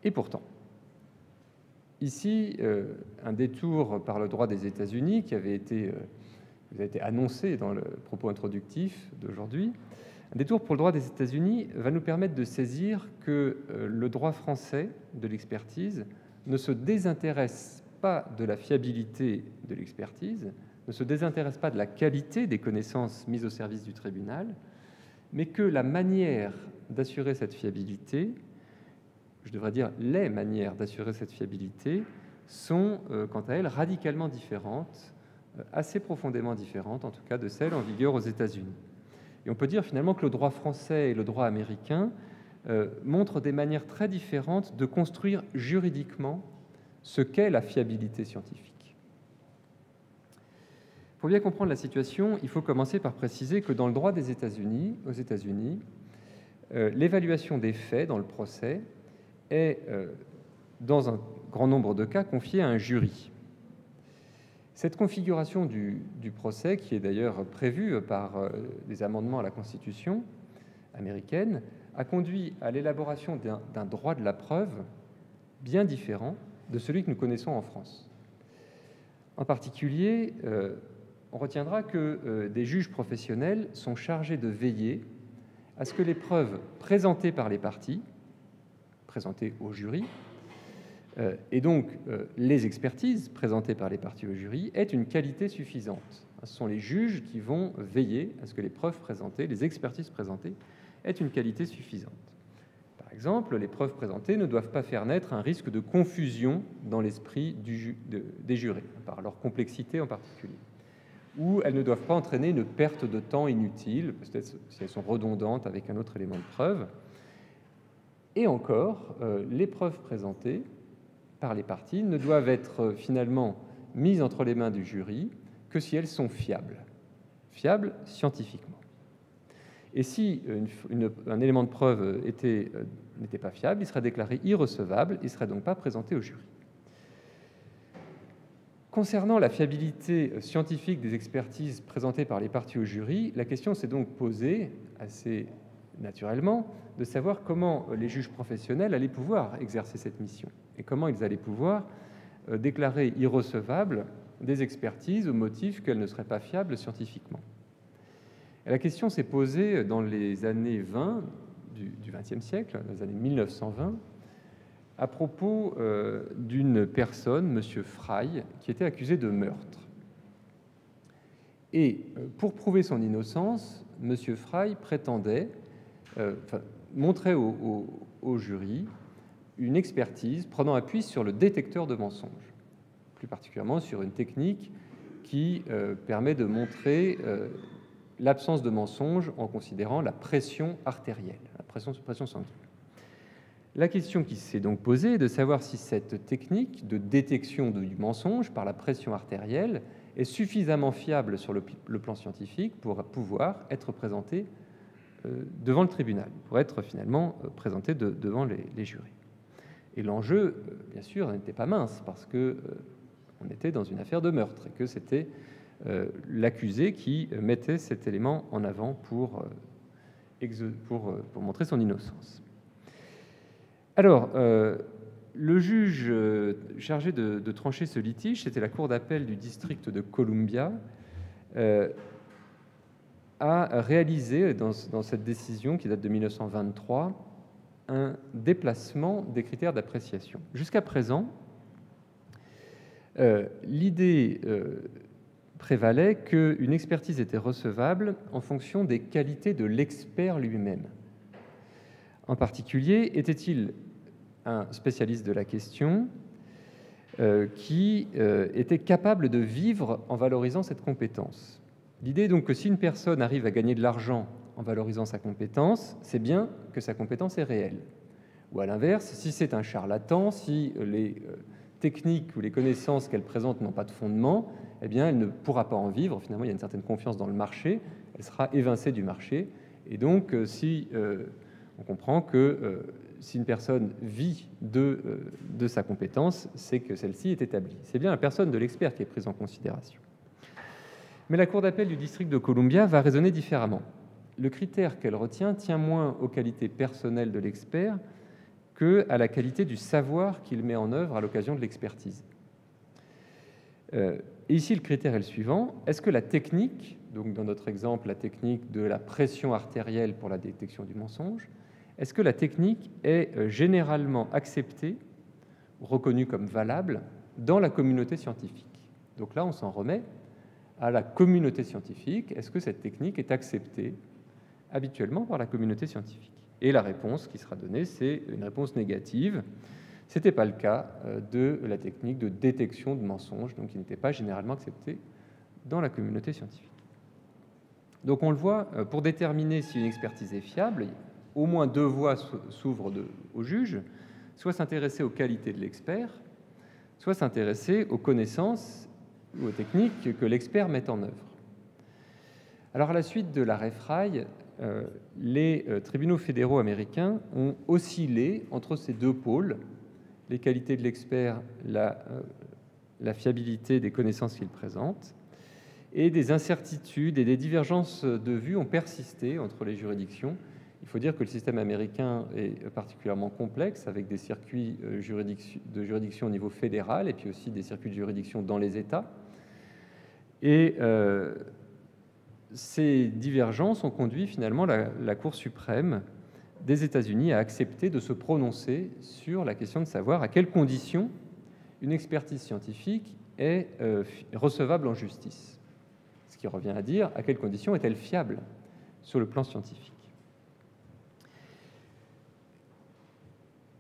[SPEAKER 2] Et pourtant, ici, un détour par le droit des États-Unis qui avait été annoncé dans le propos introductif d'aujourd'hui, un détour pour le droit des États-Unis va nous permettre de saisir que le droit français de l'expertise ne se désintéresse pas de la fiabilité de l'expertise, ne se désintéresse pas de la qualité des connaissances mises au service du tribunal, mais que la manière d'assurer cette fiabilité, je devrais dire les manières d'assurer cette fiabilité, sont quant à elles radicalement différentes, assez profondément différentes en tout cas de celles en vigueur aux États-Unis. Et on peut dire finalement que le droit français et le droit américain montrent des manières très différentes de construire juridiquement ce qu'est la fiabilité scientifique. Pour bien comprendre la situation, il faut commencer par préciser que dans le droit des États-Unis, aux États-Unis, l'évaluation des faits dans le procès est, dans un grand nombre de cas, confiée à un jury. Cette configuration du procès, qui est d'ailleurs prévue par des amendements à la Constitution américaine, a conduit à l'élaboration d'un droit de la preuve bien différent de celui que nous connaissons en France. En particulier, on retiendra que des juges professionnels sont chargés de veiller à ce que les preuves présentées par les parties, présentées au jury, et donc les expertises présentées par les parties au jury, aient une qualité suffisante. Ce sont les juges qui vont veiller à ce que les preuves présentées, les expertises présentées, aient une qualité suffisante. Par exemple, les preuves présentées ne doivent pas faire naître un risque de confusion dans l'esprit des jurés, par leur complexité en particulier. Ou elles ne doivent pas entraîner une perte de temps inutile, peut-être si elles sont redondantes avec un autre élément de preuve. Et encore, les preuves présentées par les parties ne doivent être finalement mises entre les mains du jury que si elles sont fiables scientifiquement. Et si un élément de preuve n'était pas fiable, il serait déclaré irrecevable, il ne serait donc pas présenté au jury. Concernant la fiabilité scientifique des expertises présentées par les parties au jury, la question s'est donc posée assez naturellement de savoir comment les juges professionnels allaient pouvoir exercer cette mission et comment ils allaient pouvoir déclarer irrecevables des expertises au motif qu'elles ne seraient pas fiables scientifiquement. Et la question s'est posée dans les années 20 du XXe siècle, dans les années 1920, à propos d'une personne, M. Fry, qui était accusé de meurtre. Et pour prouver son innocence, M. Fry prétendait, montrait au jury une expertise prenant appui sur le détecteur de mensonges, plus particulièrement sur une technique qui permet de montrer l'absence de mensonges en considérant la pression artérielle, la pression sanguine. La question qui s'est donc posée est de savoir si cette technique de détection du mensonge par la pression artérielle est suffisamment fiable sur le plan scientifique pour pouvoir être présentée devant le tribunal, pour être finalement présentée devant les jurés. Et l'enjeu, bien sûr, n'était pas mince, parce qu'on était dans une affaire de meurtre et que c'était l'accusé qui mettait cet élément en avant pour montrer son innocence. Alors, le juge chargé de trancher ce litige, c'était la Cour d'appel du district de Columbia, a réalisé dans cette décision qui date de 1923 un déplacement des critères d'appréciation. Jusqu'à présent, l'idée prévalait qu'une expertise était recevable en fonction des qualités de l'expert lui-même. En particulier, était-il un spécialiste de la question qui était capable de vivre en valorisant cette compétence. L'idée est donc que si une personne arrive à gagner de l'argent en valorisant sa compétence, c'est bien que sa compétence est réelle. Ou à l'inverse, si c'est un charlatan, si les techniques ou les connaissances qu'elle présente n'ont pas de fondement, eh bien, elle ne pourra pas en vivre. Finalement, il y a une certaine confiance dans le marché, elle sera évincée du marché. Et donc, si on comprend que si une personne vit de sa compétence, c'est que celle-ci est établie. C'est bien la personne de l'expert qui est prise en considération. Mais la Cour d'appel du district de Columbia va raisonner différemment. Le critère qu'elle retient tient moins aux qualités personnelles de l'expert qu'à la qualité du savoir qu'il met en œuvre à l'occasion de l'expertise. Et ici, le critère est le suivant. Est-ce que la technique, donc dans notre exemple, la technique de la pression artérielle pour la détection du mensonge, est-ce que la technique est généralement acceptée, reconnue comme valable dans la communauté scientifique? Donc là, on s'en remet à la communauté scientifique. Est-ce que cette technique est acceptée habituellement par la communauté scientifique? Et la réponse qui sera donnée, c'est une réponse négative. Ce n'était pas le cas de la technique de détection de mensonges, donc qui n'était pas généralement acceptée dans la communauté scientifique. Donc on le voit, pour déterminer si une expertise est fiable, au moins deux voies s'ouvrent au juge, soit s'intéresser aux qualités de l'expert, soit s'intéresser aux connaissances ou aux techniques que l'expert met en œuvre. Alors à la suite de l'arrêt Frye, les tribunaux fédéraux américains ont oscillé entre ces deux pôles, les qualités de l'expert, la fiabilité des connaissances qu'il présente, et des incertitudes et des divergences de vues ont persisté entre les juridictions. Il faut dire que le système américain est particulièrement complexe, avec des circuits de juridiction au niveau fédéral et puis aussi des circuits de juridiction dans les États. Et ces divergences ont conduit finalement la Cour suprême des États-Unis à accepter de se prononcer sur la question de savoir à quelles conditions une expertise scientifique est recevable en justice. Ce qui revient à dire à quelles conditions est-elle fiable sur le plan scientifique.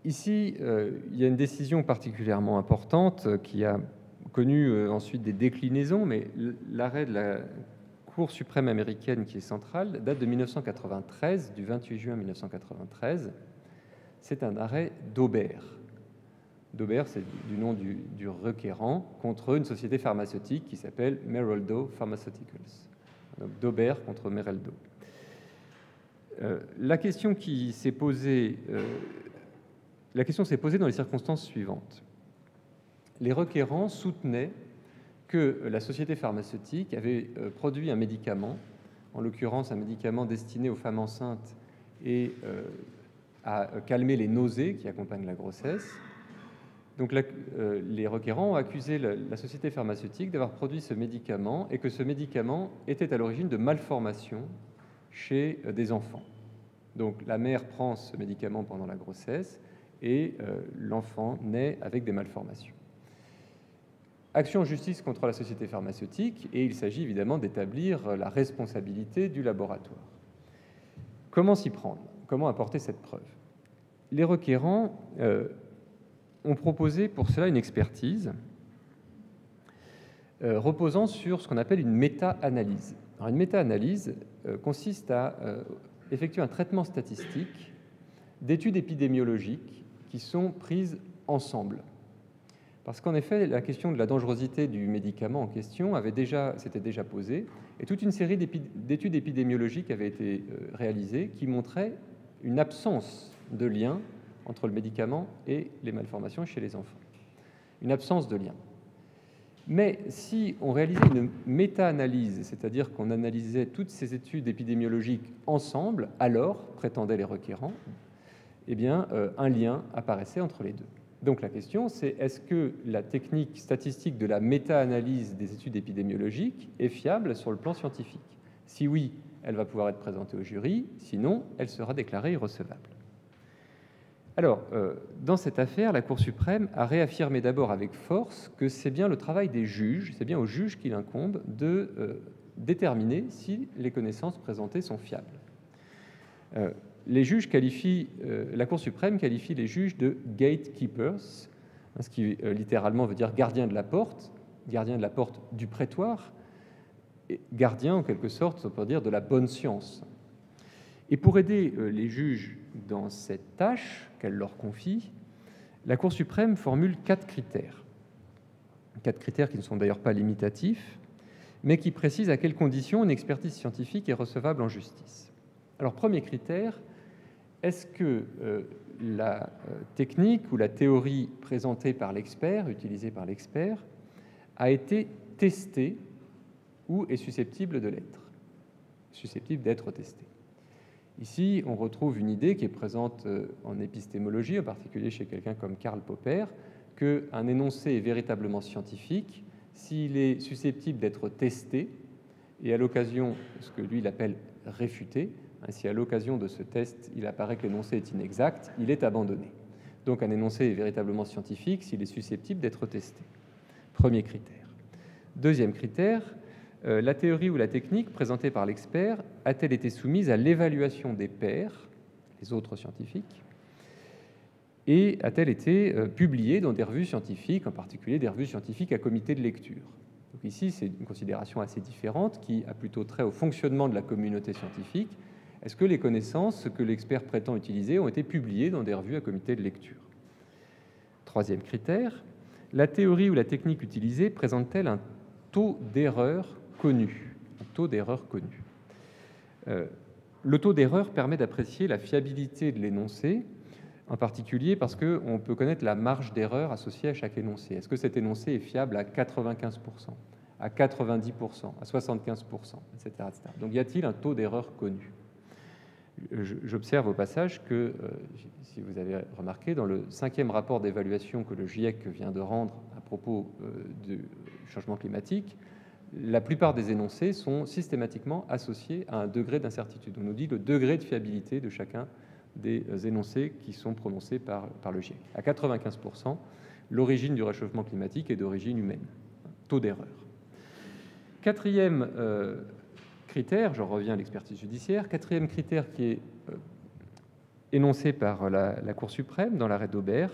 [SPEAKER 2] Ici, il y a une décision particulièrement importante qui a connu ensuite des déclinaisons, mais l'arrêt de la Cour suprême américaine qui est centrale date de 1993, du 28 juin 1993. C'est un arrêt Daubert. Daubert, c'est du nom du requérant contre une société pharmaceutique qui s'appelle Meraldo Pharmaceuticals. Donc Daubert contre Meraldo. La question s'est posée dans les circonstances suivantes. Les requérants soutenaient que la société pharmaceutique avait produit un médicament, en l'occurrence un médicament destiné aux femmes enceintes et à calmer les nausées qui accompagnent la grossesse. Donc les requérants ont accusé la société pharmaceutique d'avoir produit ce médicament et que ce médicament était à l'origine de malformations chez des enfants. Donc la mère prend ce médicament pendant la grossesse et l'enfant naît avec des malformations. Action en justice contre la société pharmaceutique, et il s'agit évidemment d'établir la responsabilité du laboratoire. Comment s'y prendre? Comment apporter cette preuve? Les requérants ont proposé pour cela une expertise reposant sur ce qu'on appelle une méta-analyse. Alors, une méta-analyse consiste à effectuer un traitement statistique d'études épidémiologiques qui sont prises ensemble. Parce qu'en effet, la question de la dangerosité du médicament en question s'était déjà posée, et toute une série d'études épidémiologiques avaient été réalisées qui montraient une absence de lien entre le médicament et les malformations chez les enfants. Une absence de lien. Mais si on réalisait une méta-analyse, c'est-à-dire qu'on analysait toutes ces études épidémiologiques ensemble, alors, prétendaient les requérants, eh bien, un lien apparaissait entre les deux. Donc la question, c'est est-ce que la technique statistique de la méta-analyse des études épidémiologiques est fiable sur le plan scientifique? Si oui, elle va pouvoir être présentée au jury, sinon, elle sera déclarée irrecevable. Alors, dans cette affaire, la Cour suprême a réaffirmé d'abord avec force que c'est bien le travail des juges, c'est bien aux juges qu'il incombe de déterminer si les connaissances présentées sont fiables. Les juges la Cour suprême qualifie les juges de gatekeepers, ce qui littéralement veut dire gardien de la porte du prétoire, et gardien en quelque sorte, on peut dire, de la bonne science. Et pour aider les juges dans cette tâche qu'elle leur confie, la Cour suprême formule 4 critères. 4 critères qui ne sont d'ailleurs pas limitatifs, mais qui précisent à quelles conditions une expertise scientifique est recevable en justice. Alors, premier critère, est-ce que la technique ou la théorie présentée par l'expert, utilisée par l'expert, a été testée ou est susceptible de l'être, susceptible d'être testée? Ici, on retrouve une idée qui est présente en épistémologie, en particulier chez quelqu'un comme Karl Popper, qu'un énoncé est véritablement scientifique s'il est susceptible d'être testé et à l'occasion, ce que lui il appelle réfuté, si à l'occasion de ce test, il apparaît que l'énoncé est inexact, il est abandonné. Donc un énoncé est véritablement scientifique s'il est susceptible d'être testé. Premier critère. Deuxième critère, la théorie ou la technique présentée par l'expert a-t-elle été soumise à l'évaluation des pairs, les autres scientifiques, et a-t-elle été publiée dans des revues scientifiques, en particulier des revues scientifiques à comité de lecture? Donc ici, c'est une considération assez différente qui a plutôt trait au fonctionnement de la communauté scientifique. Est-ce que les connaissances que l'expert prétend utiliser ont été publiées dans des revues à comité de lecture? Troisième critère, la théorie ou la technique utilisée présente-t-elle un taux d'erreur connu? Un taux d'erreur connu. Le taux d'erreur permet d'apprécier la fiabilité de l'énoncé, en particulier parce qu'on peut connaître la marge d'erreur associée à chaque énoncé. Est-ce que cet énoncé est fiable à 95%, à 90%, à 75%, etc., etc. Donc y a-t-il un taux d'erreur connu? J'observe au passage que, si vous avez remarqué, dans le 5e rapport d'évaluation que le GIEC vient de rendre à propos du changement climatique, la plupart des énoncés sont systématiquement associés à un degré d'incertitude. On nous dit le degré de fiabilité de chacun des énoncés qui sont prononcés par le GIEC. À 95%, l'origine du réchauffement climatique est d'origine humaine. Taux d'erreur. Quatrième critère, je reviens à l'expertise judiciaire, quatrième critère qui est énoncé par la Cour suprême dans l'arrêt d'Aubert,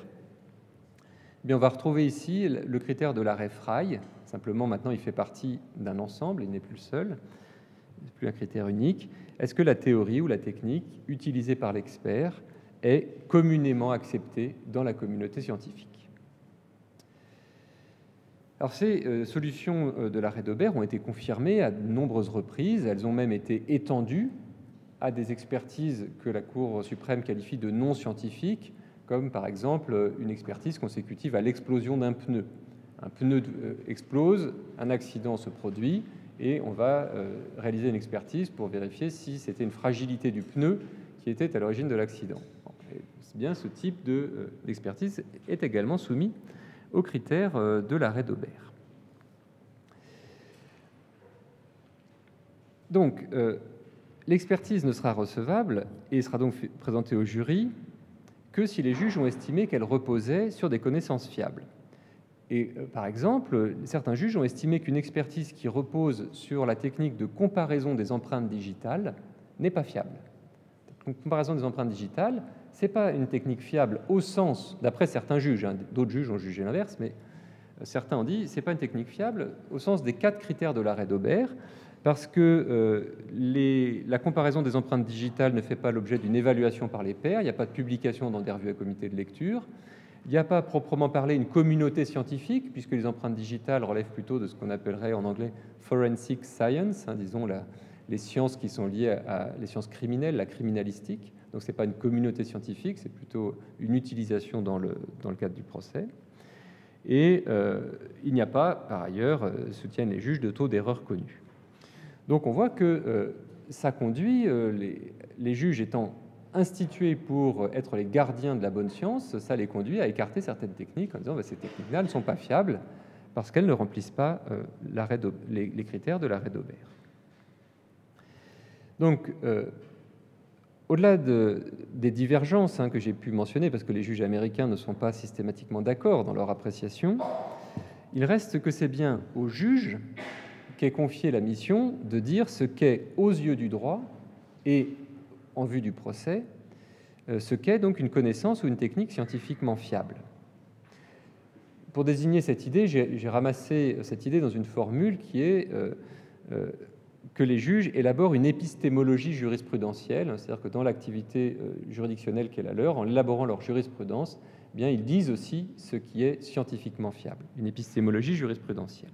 [SPEAKER 2] on va retrouver ici le critère de l'arrêt Frey. Simplement, maintenant, il fait partie d'un ensemble, il n'est plus seul, il n'est plus un critère unique. Est-ce que la théorie ou la technique utilisée par l'expert est communément acceptée dans la communauté scientifique? Alors, ces solutions de l'arrêt d'Aubert ont été confirmées à de nombreuses reprises. Elles ont même été étendues à des expertises que la Cour suprême qualifie de non scientifiques, comme par exemple une expertise consécutive à l'explosion d'un pneu. Un pneu explose, un accident se produit, et on va réaliser une expertise pour vérifier si c'était une fragilité du pneu qui était à l'origine de l'accident. C'est bien, ce type d'expertise est également soumis aux critères de l'arrêt d'Aubert. Donc, l'expertise ne sera recevable et sera donc présentée au jury que si les juges ont estimé qu'elle reposait sur des connaissances fiables. Et par exemple, certains juges ont estimé qu'une expertise qui repose sur la technique de comparaison des empreintes digitales n'est pas fiable. Donc, comparaison des empreintes digitales, ce n'est pas une technique fiable au sens, d'après certains juges, d'autres juges ont jugé l'inverse, mais certains ont dit que ce n'est pas une technique fiable au sens des 4 critères de l'arrêt d'Aubert, parce que la comparaison des empreintes digitales ne fait pas l'objet d'une évaluation par les pairs, il n'y a pas de publication dans des revues à comité de lecture, il n'y a pas à proprement parler une communauté scientifique, puisque les empreintes digitales relèvent plutôt de ce qu'on appellerait en anglais forensic science, disons les sciences qui sont liées les sciences criminelles, la criminalistique. Donc ce n'est pas une communauté scientifique, c'est plutôt une utilisation dans le cadre du procès. Et il n'y a pas, par ailleurs, soutiennent les juges, de taux d'erreur connu. Donc on voit que ça conduit, les juges étant institués pour être les gardiens de la bonne science, ça les conduit à écarter certaines techniques en disant ces techniques-là ne sont pas fiables parce qu'elles ne remplissent pas les critères de l'arrêt d'Aubert. Donc, au-delà des divergences que j'ai pu mentionner, parce que les juges américains ne sont pas systématiquement d'accord dans leur appréciation, il reste que c'est bien aux juges qu'est confiée la mission de dire ce qu'est, aux yeux du droit et en vue du procès, ce qu'est donc une connaissance ou une technique scientifiquement fiable. Pour désigner cette idée, j'ai ramassé cette idée dans une formule qui est que les juges élaborent une épistémologie jurisprudentielle, c'est-à-dire que dans l'activité juridictionnelle qui est la leur, en élaborant leur jurisprudence, eh bien, ils disent aussi ce qui est scientifiquement fiable, une épistémologie jurisprudentielle.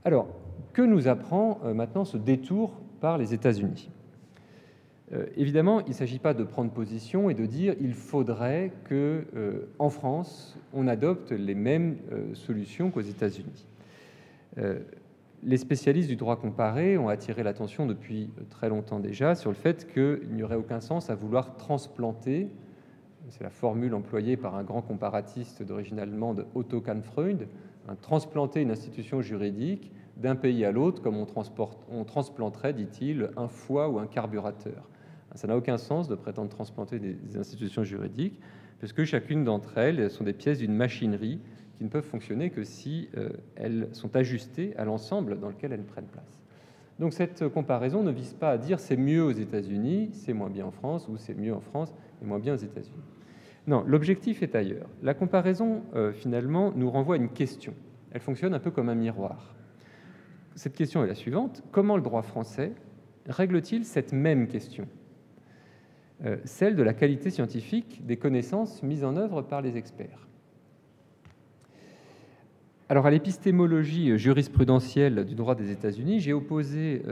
[SPEAKER 2] Alors, que nous apprend maintenant ce détour par les États-Unis ? Évidemment, il ne s'agit pas de prendre position et de dire il faudrait qu'en France, on adopte les mêmes solutions qu'aux États-Unis. Les spécialistes du droit comparé ont attiré l'attention depuis très longtemps déjà sur le fait qu'il n'y aurait aucun sens à vouloir transplanter, c'est la formule employée par un grand comparatiste d'origine allemande, Otto Kahn-Freund, transplanter une institution juridique d'un pays à l'autre comme on transplanterait, dit-il, un foie ou un carburateur. Ça n'a aucun sens de prétendre transplanter des institutions juridiques, parce que chacune d'entre elles sont des pièces d'une machinerie qui ne peuvent fonctionner que si elles sont ajustées à l'ensemble dans lequel elles prennent place. Donc cette comparaison ne vise pas à dire c'est mieux aux États-Unis, c'est moins bien en France, ou c'est mieux en France et moins bien aux États-Unis. Non, l'objectif est ailleurs. La comparaison, finalement, nous renvoie à une question. elle fonctionne un peu comme un miroir. Cette question est la suivante: comment le droit français règle-t-il cette même question, celle de la qualité scientifique des connaissances mises en œuvre par les experts? Alors, à l'épistémologie jurisprudentielle du droit des États-Unis, j'ai opposé,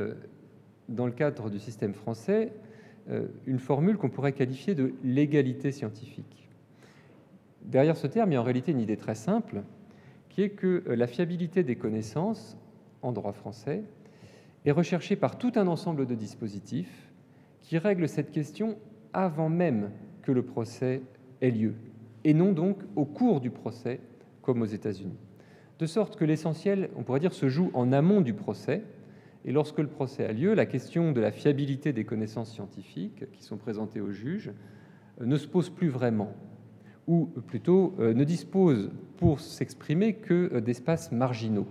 [SPEAKER 2] dans le cadre du système français, une formule qu'on pourrait qualifier de l'égalité scientifique. Derrière ce terme, il y a en réalité une idée très simple, qui est que la fiabilité des connaissances en droit français est recherchée par tout un ensemble de dispositifs qui règlent cette question avant même que le procès ait lieu, et non donc au cours du procès, comme aux États-Unis. De sorte que l'essentiel, on pourrait dire, se joue en amont du procès, et lorsque le procès a lieu, la question de la fiabilité des connaissances scientifiques qui sont présentées au juge ne se pose plus vraiment, ou plutôt ne dispose pour s'exprimer que d'espaces marginaux.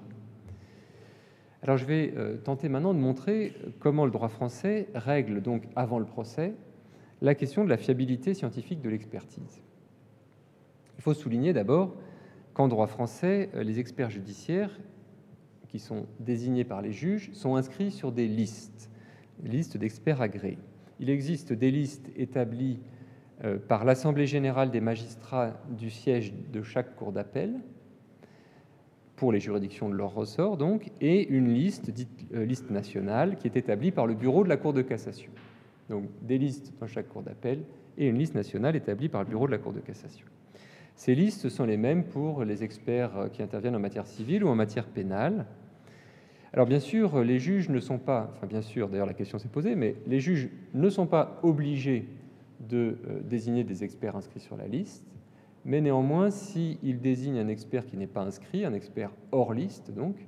[SPEAKER 2] Alors je vais tenter maintenant de montrer comment le droit français règle donc avant le procès la question de la fiabilité scientifique de l'expertise. Il faut souligner d'abord qu'en droit français, les experts judiciaires qui sont désignés par les juges sont inscrits sur des listes d'experts agréés. Il existe des listes établies par l'Assemblée générale des magistrats du siège de chaque cour d'appel, pour les juridictions de leur ressort, donc, et une liste, dite liste nationale, qui est établie par le bureau de la Cour de cassation. Donc, des listes dans chaque cour d'appel et une liste nationale établie par le bureau de la Cour de cassation. Ces listes sont les mêmes pour les experts qui interviennent en matière civile ou en matière pénale. Alors, bien sûr, les juges ne sont pas, enfin, bien sûr, d'ailleurs, la question s'est posée, mais les juges ne sont pas obligés de désigner des experts inscrits sur la liste, mais néanmoins, s'il désigne un expert qui n'est pas inscrit, un expert hors liste, donc,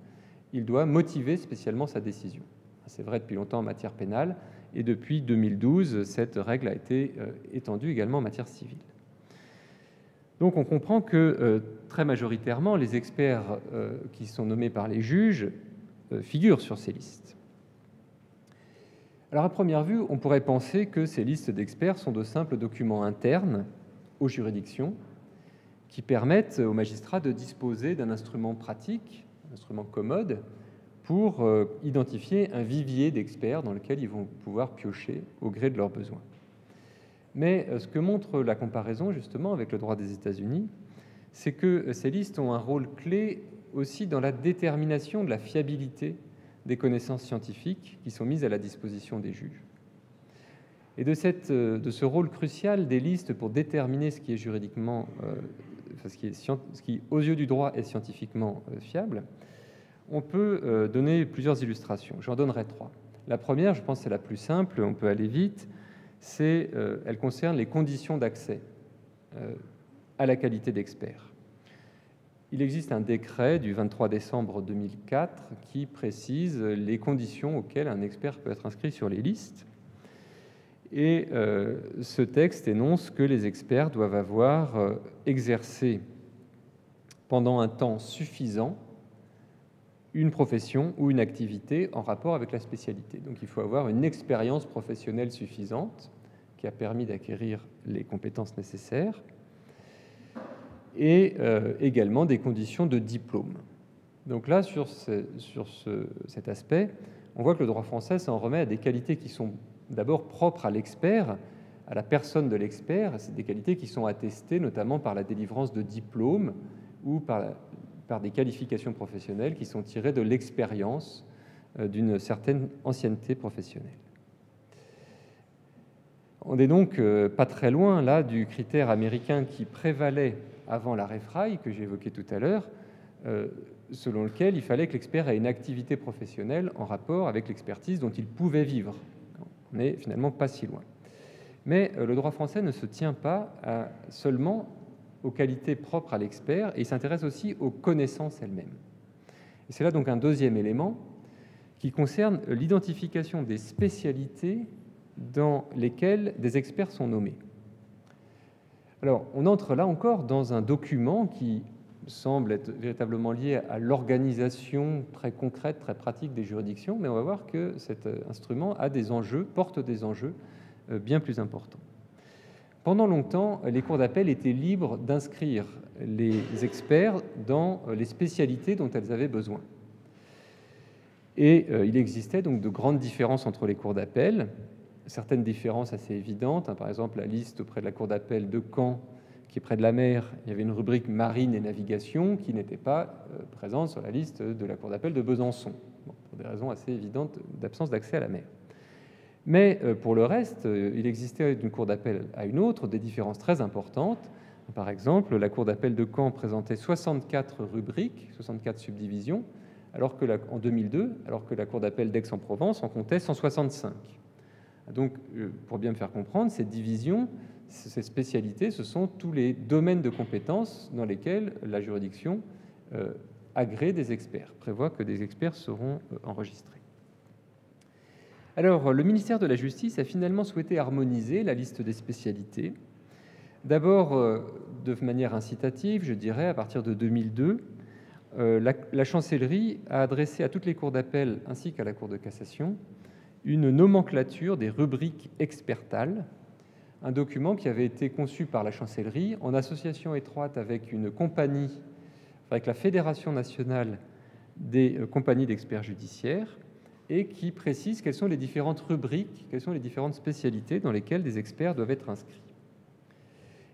[SPEAKER 2] il doit motiver spécialement sa décision. C'est vrai depuis longtemps en matière pénale, et depuis 2012, cette règle a été étendue également en matière civile. Donc on comprend que très majoritairement, les experts qui sont nommés par les juges figurent sur ces listes. Alors à première vue, on pourrait penser que ces listes d'experts sont de simples documents internes aux juridictions qui permettent aux magistrats de disposer d'un instrument pratique, un instrument commode, pour identifier un vivier d'experts dans lequel ils vont pouvoir piocher au gré de leurs besoins. Mais ce que montre la comparaison justement avec le droit des États-Unis, c'est que ces listes ont un rôle clé aussi dans la détermination de la fiabilité des connaissances scientifiques qui sont mises à la disposition des juges. Et de ce rôle crucial des listes pour déterminer ce qui est juridiquement, ce qui aux yeux du droit est scientifiquement fiable, on peut donner plusieurs illustrations. J'en donnerai 3. La première, je pense, c'est la plus simple, on peut aller vite, elle concerne les conditions d'accès à la qualité d'expert. Il existe un décret du 23 décembre 2004 qui précise les conditions auxquelles un expert peut être inscrit sur les listes. Et ce texte énonce que les experts doivent avoir exercé pendant un temps suffisant une profession ou une activité en rapport avec la spécialité. Donc il faut avoir une expérience professionnelle suffisante qui a permis d'acquérir les compétences nécessaires et également des conditions de diplôme. Donc là, sur cet aspect, on voit que le droit français s'en remet à des qualités qui sont d'abord propres à l'expert, à la personne de l'expert. C'est des qualités qui sont attestées notamment par la délivrance de diplômes ou par des qualifications professionnelles qui sont tirées de l'expérience d'une certaine ancienneté professionnelle. On n'est donc pas très loin là du critère américain qui prévalait avant l'arrêt Frye, que j'ai évoqué tout à l'heure, selon lequel il fallait que l'expert ait une activité professionnelle en rapport avec l'expertise dont il pouvait vivre. On n'est finalement pas si loin. Mais le droit français ne se tient pas seulement aux qualités propres à l'expert, et il s'intéresse aussi aux connaissances elles-mêmes. Et c'est là donc un deuxième élément qui concerne l'identification des spécialités dans lesquelles des experts sont nommés. Alors, on entre là encore dans un document qui semble être véritablement lié à l'organisation très concrète, très pratique des juridictions, mais on va voir que cet instrument a des enjeux, porte des enjeux bien plus importants. pendant longtemps, les cours d'appel étaient libres d'inscrire les experts dans les spécialités dont elles avaient besoin. Et il existait donc de grandes différences entre les cours d'appel, certaines différences assez évidentes. Par exemple, la liste auprès de la cour d'appel de Caen, qui est près de la mer, il y avait une rubrique marine et navigation qui n'était pas présente sur la liste de la cour d'appel de Besançon, pour des raisons assez évidentes d'absence d'accès à la mer. Mais pour le reste, il existait d'une cour d'appel à une autre des différences très importantes. Par exemple, la cour d'appel de Caen présentait 64 rubriques, 64 subdivisions, alors que en 2002, alors que la cour d'appel d'Aix-en-Provence en comptait 165. Donc, pour bien me faire comprendre, ces divisions, ces spécialités, ce sont tous les domaines de compétences dans lesquels la juridiction agrée des experts, prévoit que des experts seront enregistrés. Alors, le ministère de la Justice a finalement souhaité harmoniser la liste des spécialités. D'abord, de manière incitative, je dirais, à partir de 2002, la chancellerie a adressé à toutes les cours d'appel ainsi qu'à la Cour de cassation une nomenclature des rubriques expertales, un document qui avait été conçu par la chancellerie en association étroite avec une compagnie, avec la Fédération nationale des compagnies d'experts judiciaires, et qui précise quelles sont les différentes rubriques, quelles sont les différentes spécialités dans lesquelles des experts doivent être inscrits.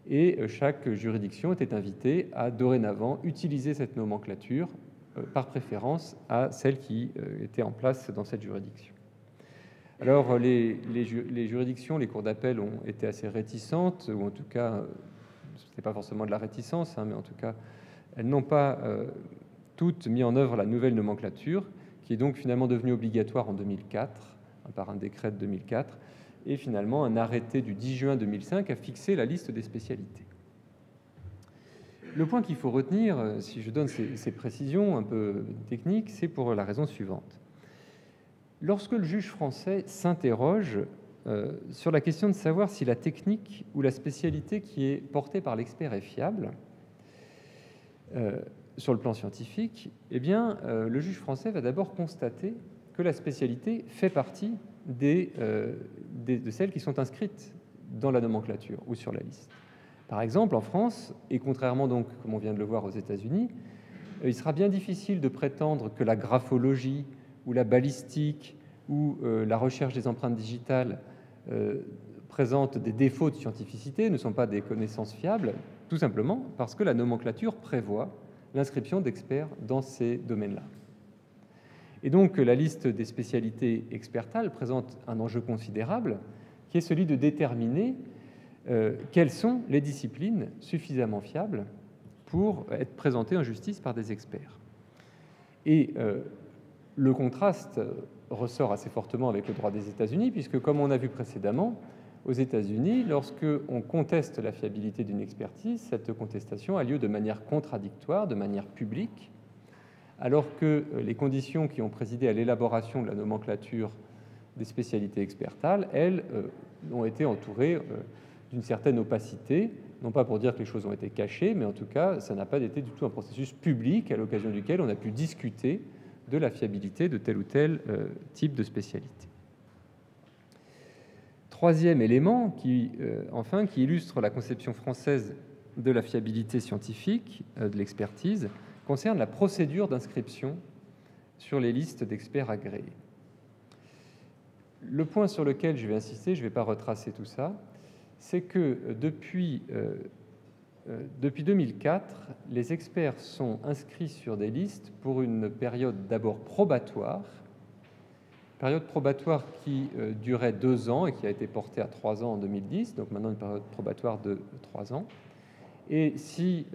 [SPEAKER 2] Et chaque juridiction était invitée à dorénavant utiliser cette nomenclature, par préférence à celle qui était en place dans cette juridiction. Alors, les juridictions, les cours d'appel ont été assez réticentes, ou en tout cas, ce n'était pas forcément de la réticence, mais en tout cas, elles n'ont pas toutes mis en œuvre la nouvelle nomenclature, qui est donc finalement devenue obligatoire en 2004, par un décret de 2004, et finalement un arrêté du 10 juin 2005 a fixé la liste des spécialités. Le point qu'il faut retenir, si je donne ces précisions un peu techniques, c'est pour la raison suivante. Lorsque le juge français s'interroge sur la question de savoir si la technique ou la spécialité qui est portée par l'expert est fiable, sur le plan scientifique, eh bien, le juge français va d'abord constater que la spécialité fait partie de celles qui sont inscrites dans la nomenclature ou sur la liste. Par exemple, en France, et contrairement donc, comme on vient de le voir aux États-Unis, il sera bien difficile de prétendre que la graphologie ou la balistique ou la recherche des empreintes digitales présentent des défauts de scientificité, ne sont pas des connaissances fiables, tout simplement parce que la nomenclature prévoit l'inscription d'experts dans ces domaines-là. Et donc, la liste des spécialités expertales présente un enjeu considérable, qui est celui de déterminer quelles sont les disciplines suffisamment fiables pour être présentées en justice par des experts. Et le contraste ressort assez fortement avec le droit des États-Unis, puisque, comme on a vu précédemment, aux États-Unis, lorsqu'on conteste la fiabilité d'une expertise, cette contestation a lieu de manière contradictoire, de manière publique, alors que les conditions qui ont présidé à l'élaboration de la nomenclature des spécialités expertales, elles, ont été entourées d'une certaine opacité, non pas pour dire que les choses ont été cachées, mais en tout cas, ça n'a pas été du tout un processus public à l'occasion duquel on a pu discuter de la fiabilité de tel ou tel type de spécialité. Troisième élément enfin, qui illustre la conception française de la fiabilité scientifique, de l'expertise, concerne la procédure d'inscription sur les listes d'experts agréés. Le point sur lequel je vais insister, je ne vais pas retracer tout ça, c'est que depuis 2004, les experts sont inscrits sur des listes pour une période d'abord probatoire, période probatoire qui durait 2 ans et qui a été portée à 3 ans en 2010, donc maintenant une période probatoire de 3 ans. Et si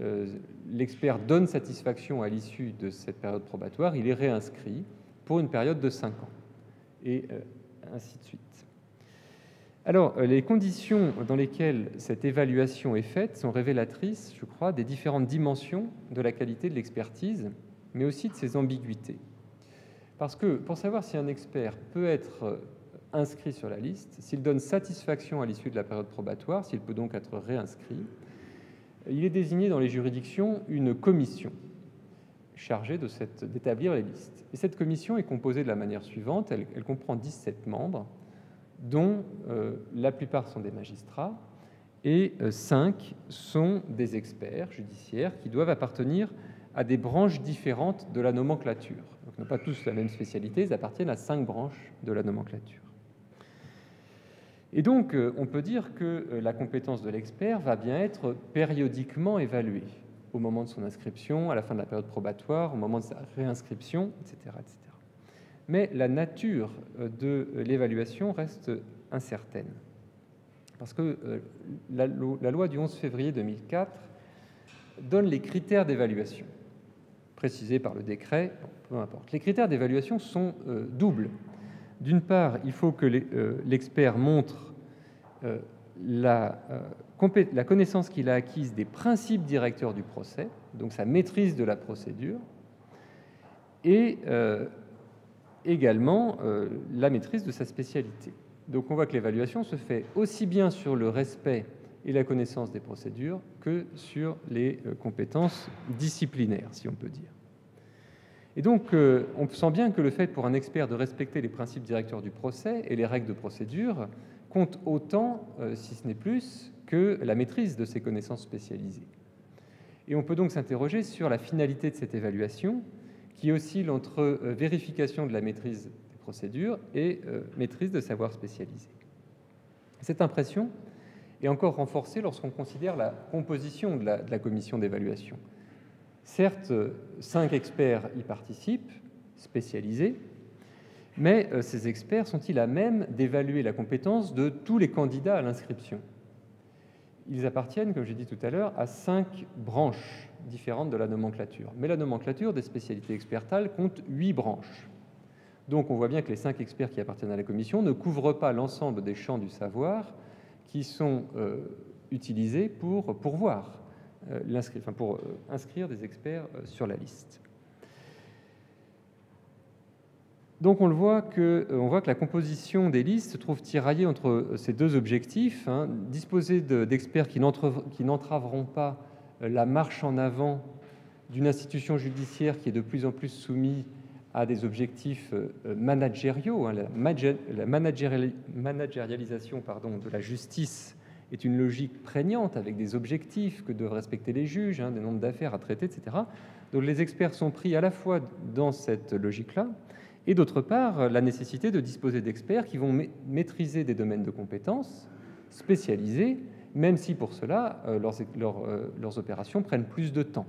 [SPEAKER 2] l'expert donne satisfaction à l'issue de cette période probatoire, il est réinscrit pour une période de 5 ans, et ainsi de suite. Alors, les conditions dans lesquelles cette évaluation est faite sont révélatrices, je crois, des différentes dimensions de la qualité de l'expertise, mais aussi de ses ambiguïtés. Parce que pour savoir si un expert peut être inscrit sur la liste, s'il donne satisfaction à l'issue de la période probatoire, s'il peut donc être réinscrit, il est désigné dans les juridictions une commission chargée d'établir les listes. Et cette commission est composée de la manière suivante, elle comprend 17 membres, dont la plupart sont des magistrats, et 5 sont des experts judiciaires qui doivent appartenir à des branches différentes de la nomenclature. Donc, ils n'ont pas tous la même spécialité, ils appartiennent à 5 branches de la nomenclature. Et donc, on peut dire que la compétence de l'expert va bien être périodiquement évaluée, au moment de son inscription, à la fin de la période probatoire, au moment de sa réinscription, etc., etc. Mais la nature de l'évaluation reste incertaine. Parce que la loi du 11 février 2004 donne les critères d'évaluation, précisés par le décret, peu importe. Les critères d'évaluation sont doubles. D'une part, il faut que l'expert montre la connaissance qu'il a acquise des principes directeurs du procès, donc sa maîtrise de la procédure, et également la maîtrise de sa spécialité. Donc on voit que l'évaluation se fait aussi bien sur le respect et la connaissance des procédures que sur les compétences disciplinaires, si on peut dire. Et donc, on sent bien que le fait pour un expert de respecter les principes directeurs du procès et les règles de procédure compte autant, si ce n'est plus, que la maîtrise de ses connaissances spécialisées. Et on peut donc s'interroger sur la finalité de cette évaluation, qui oscille entre vérification de la maîtrise des procédures et maîtrise de savoir spécialisé. Cette impression est encore renforcée lorsqu'on considère la composition de la commission d'évaluation. Certes, 5 experts y participent, spécialisés, mais ces experts sont-ils à même d'évaluer la compétence de tous les candidats à l'inscription? Ils appartiennent, comme j'ai dit tout à l'heure, à 5 branches différentes de la nomenclature. Mais la nomenclature des spécialités expertales compte 8 branches. Donc on voit bien que les 5 experts qui appartiennent à la commission ne couvrent pas l'ensemble des champs du savoir qui sont utilisés pour pourvoir pour inscrire des experts sur la liste. Donc on voit que la composition des listes se trouve tiraillée entre ces deux objectifs, disposer d'experts qui n'entraveront pas la marche en avant d'une institution judiciaire qui est de plus en plus soumise à des objectifs managériaux. La managérialisation de la justice est une logique prégnante avec des objectifs que doivent respecter les juges, des nombres d'affaires à traiter, etc. Donc les experts sont pris à la fois dans cette logique-là et d'autre part la nécessité de disposer d'experts qui vont maîtriser des domaines de compétences spécialisés, même si pour cela leurs opérations prennent plus de temps.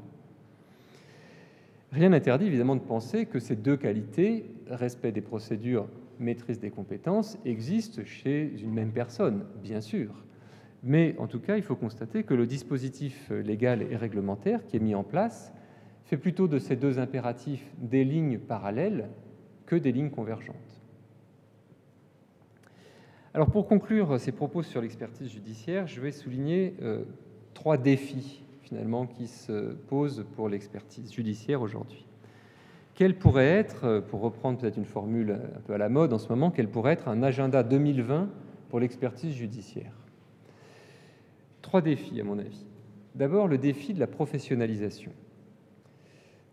[SPEAKER 2] Rien n'interdit évidemment de penser que ces deux qualités, respect des procédures, maîtrise des compétences, existent chez une même personne, bien sûr. Mais en tout cas, il faut constater que le dispositif légal et réglementaire qui est mis en place fait plutôt de ces deux impératifs des lignes parallèles que des lignes convergentes. Alors pour conclure ces propos sur l'expertise judiciaire, je vais souligner 3 défis finalement qui se posent pour l'expertise judiciaire aujourd'hui. Quel pourrait être, pour reprendre peut-être une formule un peu à la mode en ce moment, quel pourrait être un agenda 2020 pour l'expertise judiciaire? 3 défis à mon avis. D'abord, le défi de la professionnalisation.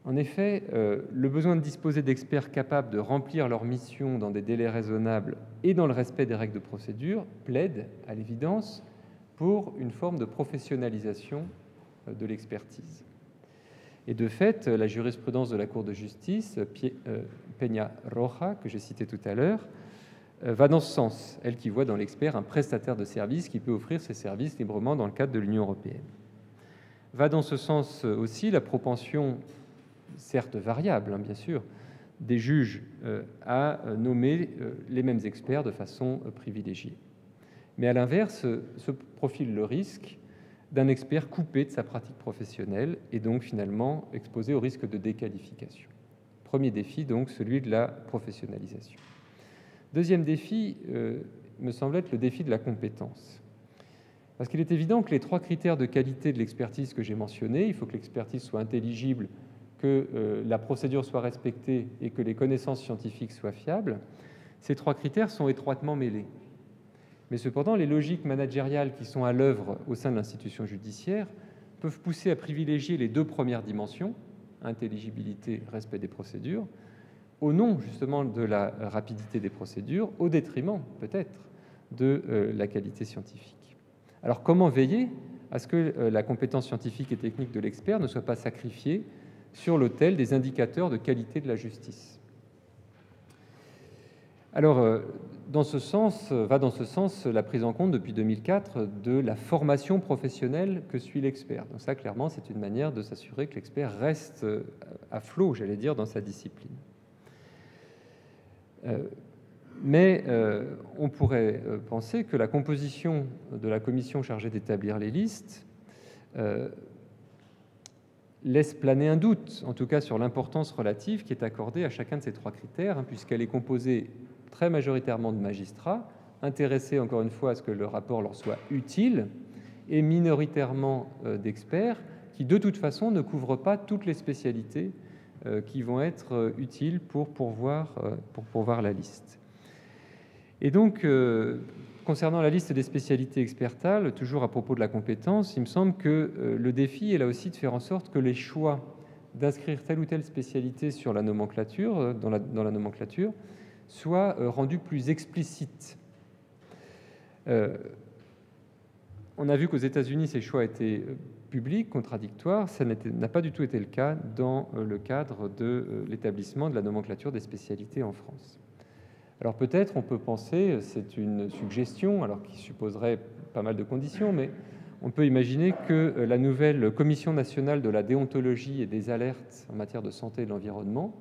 [SPEAKER 2] En effet, le besoin de disposer d'experts capables de remplir leur mission dans des délais raisonnables et dans le respect des règles de procédure plaide, à l'évidence, pour une forme de professionnalisation de l'expertise. Et de fait, la jurisprudence de la Cour de justice, Peña-Roja, que j'ai cité tout à l'heure, va dans ce sens, elle qui voit dans l'expert un prestataire de services qui peut offrir ses services librement dans le cadre de l'Union européenne. Va dans ce sens aussi la propension, certes variable, bien sûr, des juges à nommer les mêmes experts de façon privilégiée. Mais à l'inverse, se profile le risque d'un expert coupé de sa pratique professionnelle et donc finalement exposé au risque de déqualification. Premier défi, donc, celui de la professionnalisation. Deuxième défi, me semble être le défi de la compétence. Parce qu'il est évident que les 3 critères de qualité de l'expertise que j'ai mentionnés, il faut que l'expertise soit intelligible, que la procédure soit respectée et que les connaissances scientifiques soient fiables, ces 3 critères sont étroitement mêlés. Mais cependant, les logiques managériales qui sont à l'œuvre au sein de l'institution judiciaire peuvent pousser à privilégier les 2 premières dimensions, intelligibilité, respect des procédures, au nom justement de la rapidité des procédures, au détriment peut-être de la qualité scientifique. Alors comment veiller à ce que la compétence scientifique et technique de l'expert ne soit pas sacrifiée sur l'autel des indicateurs de qualité de la justice? Alors, va dans ce sens la prise en compte depuis 2004 de la formation professionnelle que suit l'expert. Donc ça, clairement, c'est une manière de s'assurer que l'expert reste à flot, j'allais dire, dans sa discipline. Mais on pourrait penser que la composition de la commission chargée d'établir les listes laisse planer un doute, en tout cas sur l'importance relative qui est accordée à chacun de ces trois critères, puisqu'elle est composée très majoritairement de magistrats, intéressés encore une fois à ce que le rapport leur soit utile, et minoritairement d'experts qui de toute façon ne couvrent pas toutes les spécialités qui vont être utiles pour pourvoir la liste. Et donc, concernant la liste des spécialités expertales, toujours à propos de la compétence, il me semble que le défi est là aussi de faire en sorte que les choix d'inscrire telle ou telle spécialité sur la nomenclature, dans la nomenclature, soient rendus plus explicites. On a vu qu'aux États-Unis, ces choix étaient publics, contradictoires. Ça n'a pas du tout été le cas dans le cadre de l'établissement de la nomenclature des spécialités en France. Alors peut-être on peut penser, c'est une suggestion, alors qui supposerait pas mal de conditions, mais on peut imaginer que la nouvelle Commission nationale de la déontologie et des alertes en matière de santé et de l'environnement,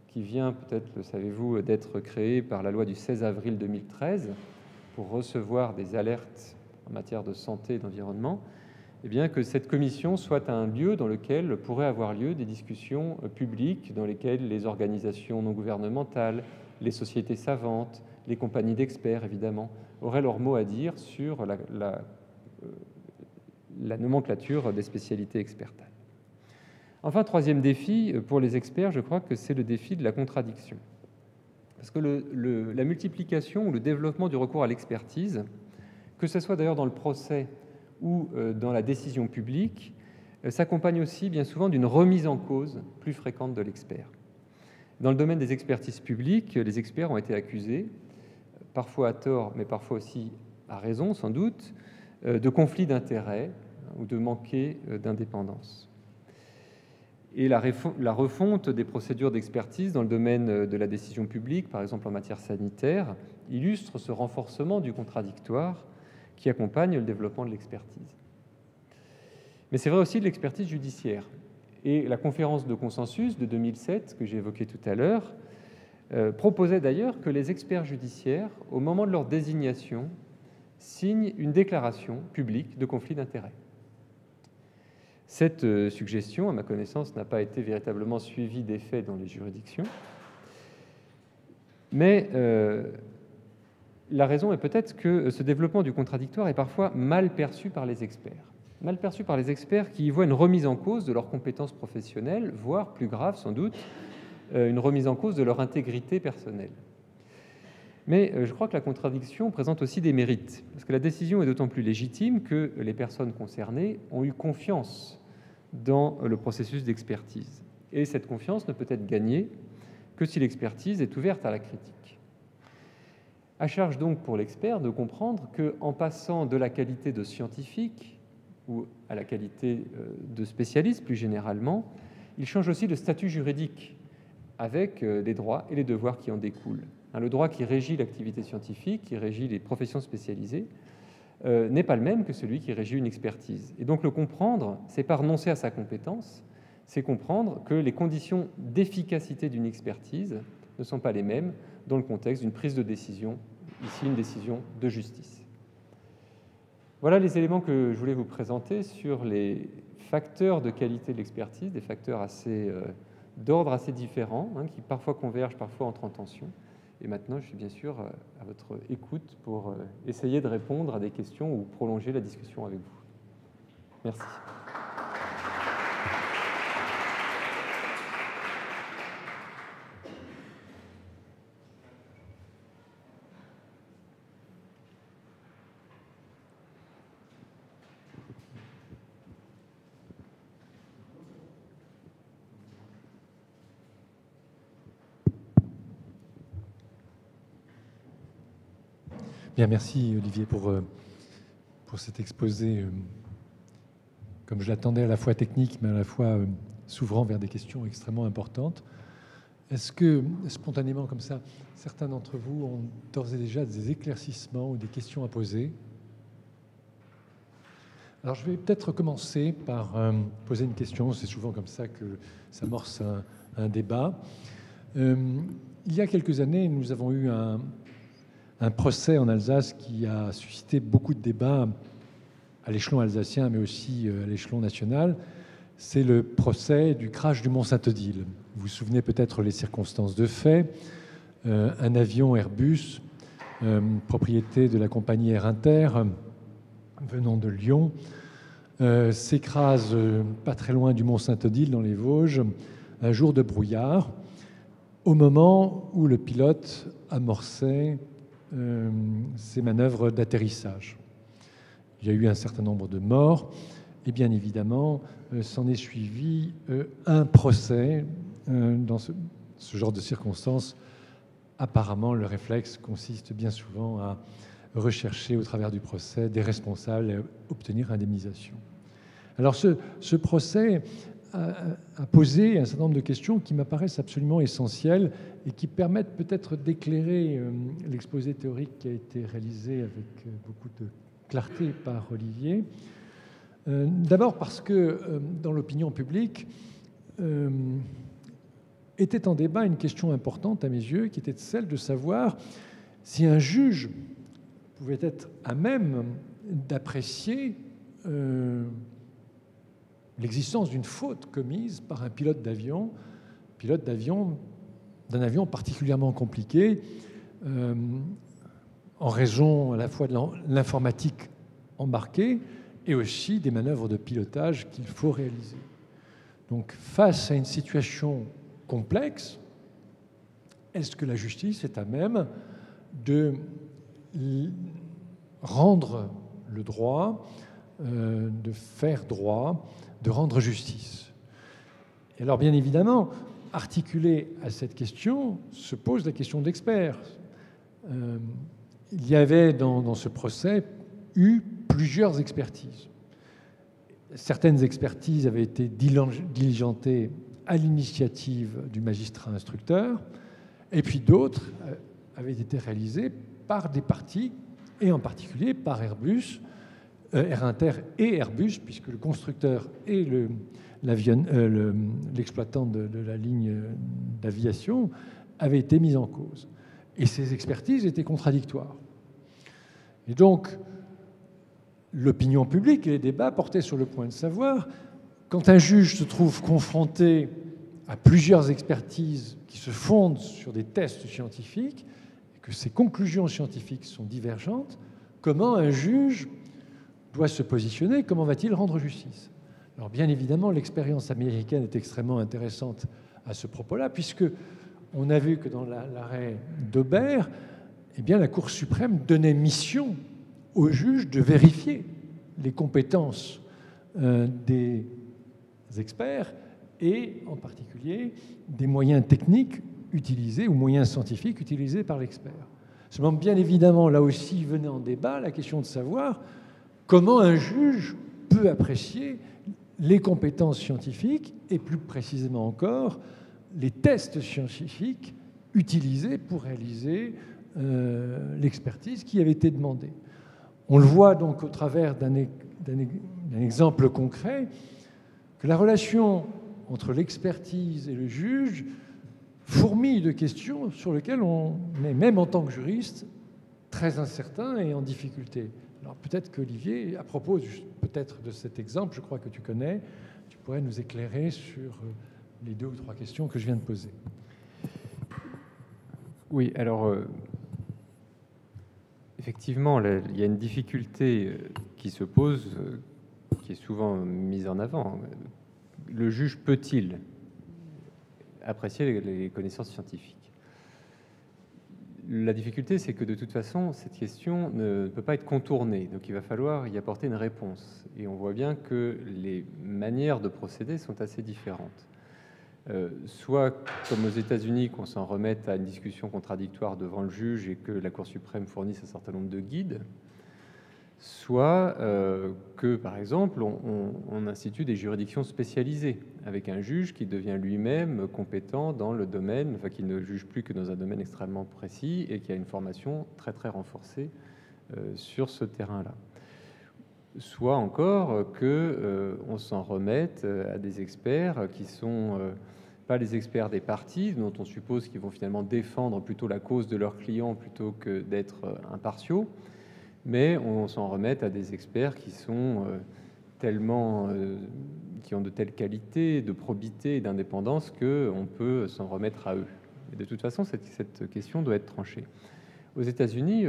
[SPEAKER 2] qui vient peut-être, le savez-vous, d'être créée par la loi du 16 avril 2013 pour recevoir des alertes en matière de santé et d'environnement, eh bien que cette commission soit un lieu dans lequel pourraient avoir lieu des discussions publiques, dans lesquelles les organisations non gouvernementales, les sociétés savantes, les compagnies d'experts, évidemment, auraient leur mot à dire sur la nomenclature des spécialités expertales. Enfin, troisième défi pour les experts, je crois que c'est le défi de la contradiction. Parce que la multiplication ou le développement du recours à l'expertise, que ce soit d'ailleurs dans le procès ou dans la décision publique, s'accompagne aussi bien souvent d'une remise en cause plus fréquente de l'expert. Dans le domaine des expertises publiques, les experts ont été accusés, parfois à tort, mais parfois aussi à raison sans doute, de conflits d'intérêts ou de manquer d'indépendance. Et la refonte des procédures d'expertise dans le domaine de la décision publique, par exemple en matière sanitaire, illustre ce renforcement du contradictoire qui accompagne le développement de l'expertise. Mais c'est vrai aussi de l'expertise judiciaire. Et la conférence de consensus de 2007, que j'ai évoquée tout à l'heure, proposait d'ailleurs que les experts judiciaires, au moment de leur désignation, signent une déclaration publique de conflit d'intérêts. Cette suggestion, à ma connaissance, n'a pas été véritablement suivie d'effet dans les juridictions. Mais la raison est peut-être que ce développement du contradictoire est parfois mal perçu par les experts. Mal perçu par les experts qui y voient une remise en cause de leurs compétences professionnelles, voire, plus grave sans doute, une remise en cause de leur intégrité personnelle. Mais je crois que la contradiction présente aussi des mérites, parce que la décision est d'autant plus légitime que les personnes concernées ont eu confiance dans le processus d'expertise. Et cette confiance ne peut être gagnée que si l'expertise est ouverte à la critique. À charge donc pour l'expert de comprendre qu'en passant de la qualité de scientifique ou à la qualité de spécialiste plus généralement, il change aussi de statut juridique avec les droits et les devoirs qui en découlent. Le droit qui régit l'activité scientifique, qui régit les professions spécialisées, n'est pas le même que celui qui régit une expertise. Et donc le comprendre, c'est pas renoncer à sa compétence, c'est comprendre que les conditions d'efficacité d'une expertise ne sont pas les mêmes dans le contexte d'une prise de décision, ici une décision de justice. Voilà les éléments que je voulais vous présenter sur les facteurs de qualité de l'expertise, des facteurs d'ordre assez différents, qui parfois convergent, parfois entrent en tension. Et maintenant, je suis bien sûr à votre écoute pour essayer de répondre à des questions ou prolonger la discussion avec vous. Merci.
[SPEAKER 1] Bien, merci Olivier pour pour cet exposé, comme je l'attendais, à la fois technique, mais à la fois s'ouvrant vers des questions extrêmement importantes. Est-ce que, spontanément comme ça, certains d'entre vous ont d'ores et déjà des éclaircissements ou des questions à poser? Alors, je vais peut-être commencer par poser une question. C'est souvent comme ça que s'amorce un débat. Il y a quelques années, nous avons eu un procès en Alsace qui a suscité beaucoup de débats à l'échelon alsacien, mais aussi à l'échelon national. C'est le procès du crash du Mont-Saint-Odile. Vous vous souvenez peut-être les circonstances de fait. Un avion Airbus, propriété de la compagnie Air Inter, venant de Lyon, s'écrase pas très loin du Mont-Saint-Odile, dans les Vosges, un jour de brouillard, au moment où le pilote amorçait ses manœuvres d'atterrissage. Il y a eu un certain nombre de morts, et bien évidemment, s'en est suivi un procès. Dans ce genre de circonstances, apparemment, le réflexe consiste bien souvent à rechercher au travers du procès des responsables et obtenir indemnisation. Alors ce procès a posé un certain nombre de questions qui m'apparaissent absolument essentielles et qui permettent peut-être d'éclairer l'exposé théorique qui a été réalisé avec beaucoup de clarté par Olivier. D'abord parce que dans l'opinion publique était en débat une question importante à mes yeux, qui était celle de savoir si un juge pouvait être à même d'apprécier l'existence d'une faute commise par un pilote d'avion d'un avion particulièrement compliqué, en raison à la fois de l'informatique embarquée et aussi des manœuvres de pilotage qu'il faut réaliser. Donc, face à une situation complexe, est-ce que la justice est à même de rendre le droit, de faire droit, de rendre justice? Et alors, bien évidemment, articulée à cette question, se pose la question d'experts. Il y avait dans ce procès eu plusieurs expertises. Certaines expertises avaient été diligentées à l'initiative du magistrat instructeur, et puis d'autres avaient été réalisées par des parties, et en particulier par Airbus, Air Inter et Airbus, puisque le constructeur et l'exploitant de la ligne d'aviation avaient été mis en cause. Et ces expertises étaient contradictoires. Et donc, l'opinion publique et les débats portaient sur le point de savoir, quand un juge se trouve confronté à plusieurs expertises qui se fondent sur des tests scientifiques, et que ces conclusions scientifiques sont divergentes, comment un juge doit se positionner, comment va-t-il rendre justice? Alors bien évidemment, l'expérience américaine est extrêmement intéressante à ce propos-là, puisque on a vu que dans l'arrêt d'Aubert, eh bien, la Cour suprême donnait mission aux juges de vérifier les compétences des experts et en particulier des moyens techniques utilisés ou moyens scientifiques utilisés par l'expert. Seulement, bien évidemment, là aussi venait en débat la question de savoir comment un juge peut apprécier les compétences scientifiques et plus précisément encore les tests scientifiques utilisés pour réaliser l'expertise qui avait été demandée. On le voit donc au travers d'un exemple concret que la relation entre l'expertise et le juge fourmille de questions sur lesquelles on est, même en tant que juriste, très incertain et en difficulté. Alors peut-être qu'Olivier, à propos peut-être de cet exemple, je crois que tu connais, tu pourrais nous éclairer sur les 2 ou 3 questions que je viens de poser.
[SPEAKER 2] Oui, alors effectivement, il y a une difficulté qui se pose, qui est souvent mise en avant. Le juge peut-il apprécier les connaissances scientifiques? La difficulté, c'est que de toute façon, cette question ne peut pas être contournée. Donc il va falloir y apporter une réponse. Et on voit bien que les manières de procéder sont assez différentes. Soit, comme aux États-Unis, qu'on s'en remette à une discussion contradictoire devant le juge et que la Cour suprême fournisse un certain nombre de guides, soit que, par exemple, on institue des juridictions spécialisées, avec un juge qui devient lui-même compétent dans le domaine, enfin qui ne juge plus que dans un domaine extrêmement précis et qui a une formation très très renforcée sur ce terrain-là. Soit encore que on s'en remette à des experts qui sont pas les experts des parties, dont on suppose qu'ils vont finalement défendre plutôt la cause de leurs clients plutôt que d'être impartiaux, mais on s'en remette à des experts qui sont qui ont de telles qualités, de probité et d'indépendance qu'on peut s'en remettre à eux. Et de toute façon, cette question doit être tranchée. Aux États-Unis,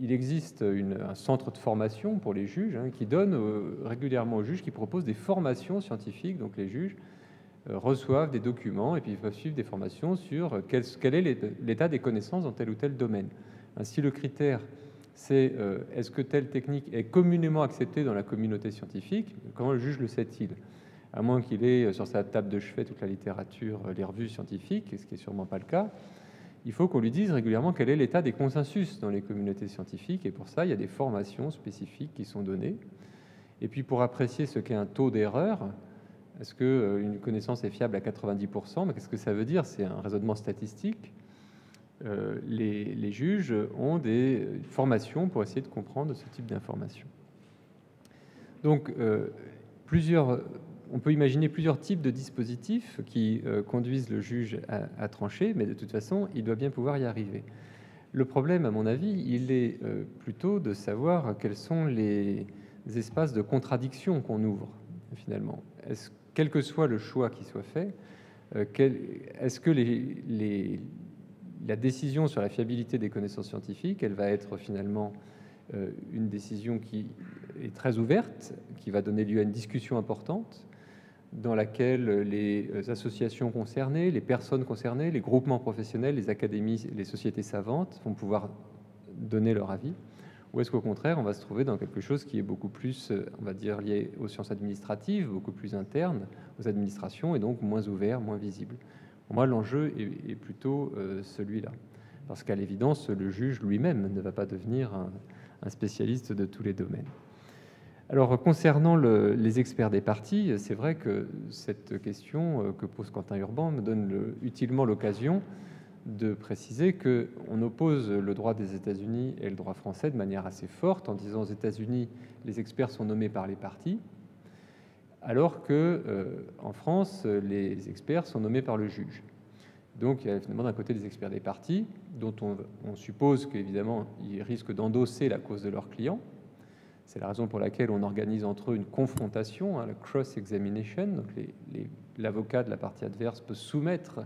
[SPEAKER 2] il existe un centre de formation pour les juges qui donne régulièrement aux juges, qui propose des formations scientifiques. Donc les juges reçoivent des documents et puis ils peuvent suivre des formations sur quel est l'état des connaissances dans tel ou tel domaine. Ainsi, le critère, c'est est-ce que telle technique est communément acceptée dans la communauté scientifique? Comment le juge le sait-il? À moins qu'il ait sur sa table de chevet toute la littérature, les revues scientifiques, ce qui n'est sûrement pas le cas. Il faut qu'on lui dise régulièrement quel est l'état des consensus dans les communautés scientifiques, et pour ça, il y a des formations spécifiques qui sont données. Et puis, pour apprécier ce qu'est un taux d'erreur, est-ce qu'une connaissance est fiable à 90%? Mais qu'est-ce que ça veut dire? C'est un raisonnement statistique. Les juges ont des formations pour essayer de comprendre ce type d'informations. Donc, on peut imaginer plusieurs types de dispositifs qui conduisent le juge à trancher, mais de toute façon, il doit bien pouvoir y arriver. Le problème, à mon avis, il est plutôt de savoir quels sont les espaces de contradiction qu'on ouvre, finalement. Quel que soit le choix qui soit fait, est-ce que la décision sur la fiabilité des connaissances scientifiques, elle va être finalement une décision qui est très ouverte, qui va donner lieu à une discussion importante, dans laquelle les associations concernées, les personnes concernées, les groupements professionnels, les académies, les sociétés savantes vont pouvoir donner leur avis? Ou est-ce qu'au contraire, on va se trouver dans quelque chose qui est beaucoup plus, on va dire, lié aux sciences administratives, beaucoup plus interne aux administrations, et donc moins ouvert, moins visible? Pour moi, l'enjeu est plutôt celui-là. Parce qu'à l'évidence, le juge lui-même ne va pas devenir un spécialiste de tous les domaines. Alors, concernant les experts des parties, c'est vrai que cette question que pose Quentin Urban me donne utilement l'occasion de préciser qu'on oppose le droit des États-Unis et le droit français de manière assez forte, en disant aux États-Unis, les experts sont nommés par les parties, alors qu'en France, les experts sont nommés par le juge. Donc, il y a finalement d'un côté des experts des parties, dont on suppose qu'évidemment, ils risquent d'endosser la cause de leurs clients. C'est la raison pour laquelle on organise entre eux une confrontation, la cross-examination. Donc l'avocat de la partie adverse peut soumettre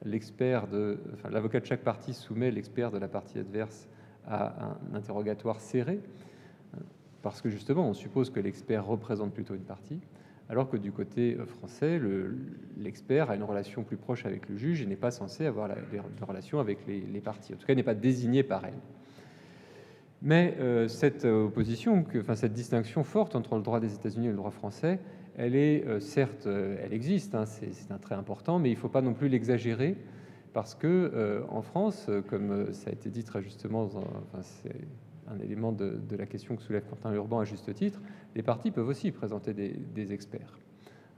[SPEAKER 2] l'avocat de chaque partie soumet l'expert de la partie adverse à un interrogatoire serré, parce que justement, on suppose que l'expert représente plutôt une partie, alors que du côté français, l'expert a une relation plus proche avec le juge et n'est pas censé avoir la relation avec les parties. En tout cas, il n'est pas désigné par elle. Mais cette opposition, cette distinction forte entre le droit des États-Unis et le droit français, elle est certes, elle existe, c'est un trait important, mais il ne faut pas non plus l'exagérer, parce que en France, comme ça a été dit très justement, c'est un élément de la question que soulève Quentin Urban à juste titre, les parties peuvent aussi présenter des experts.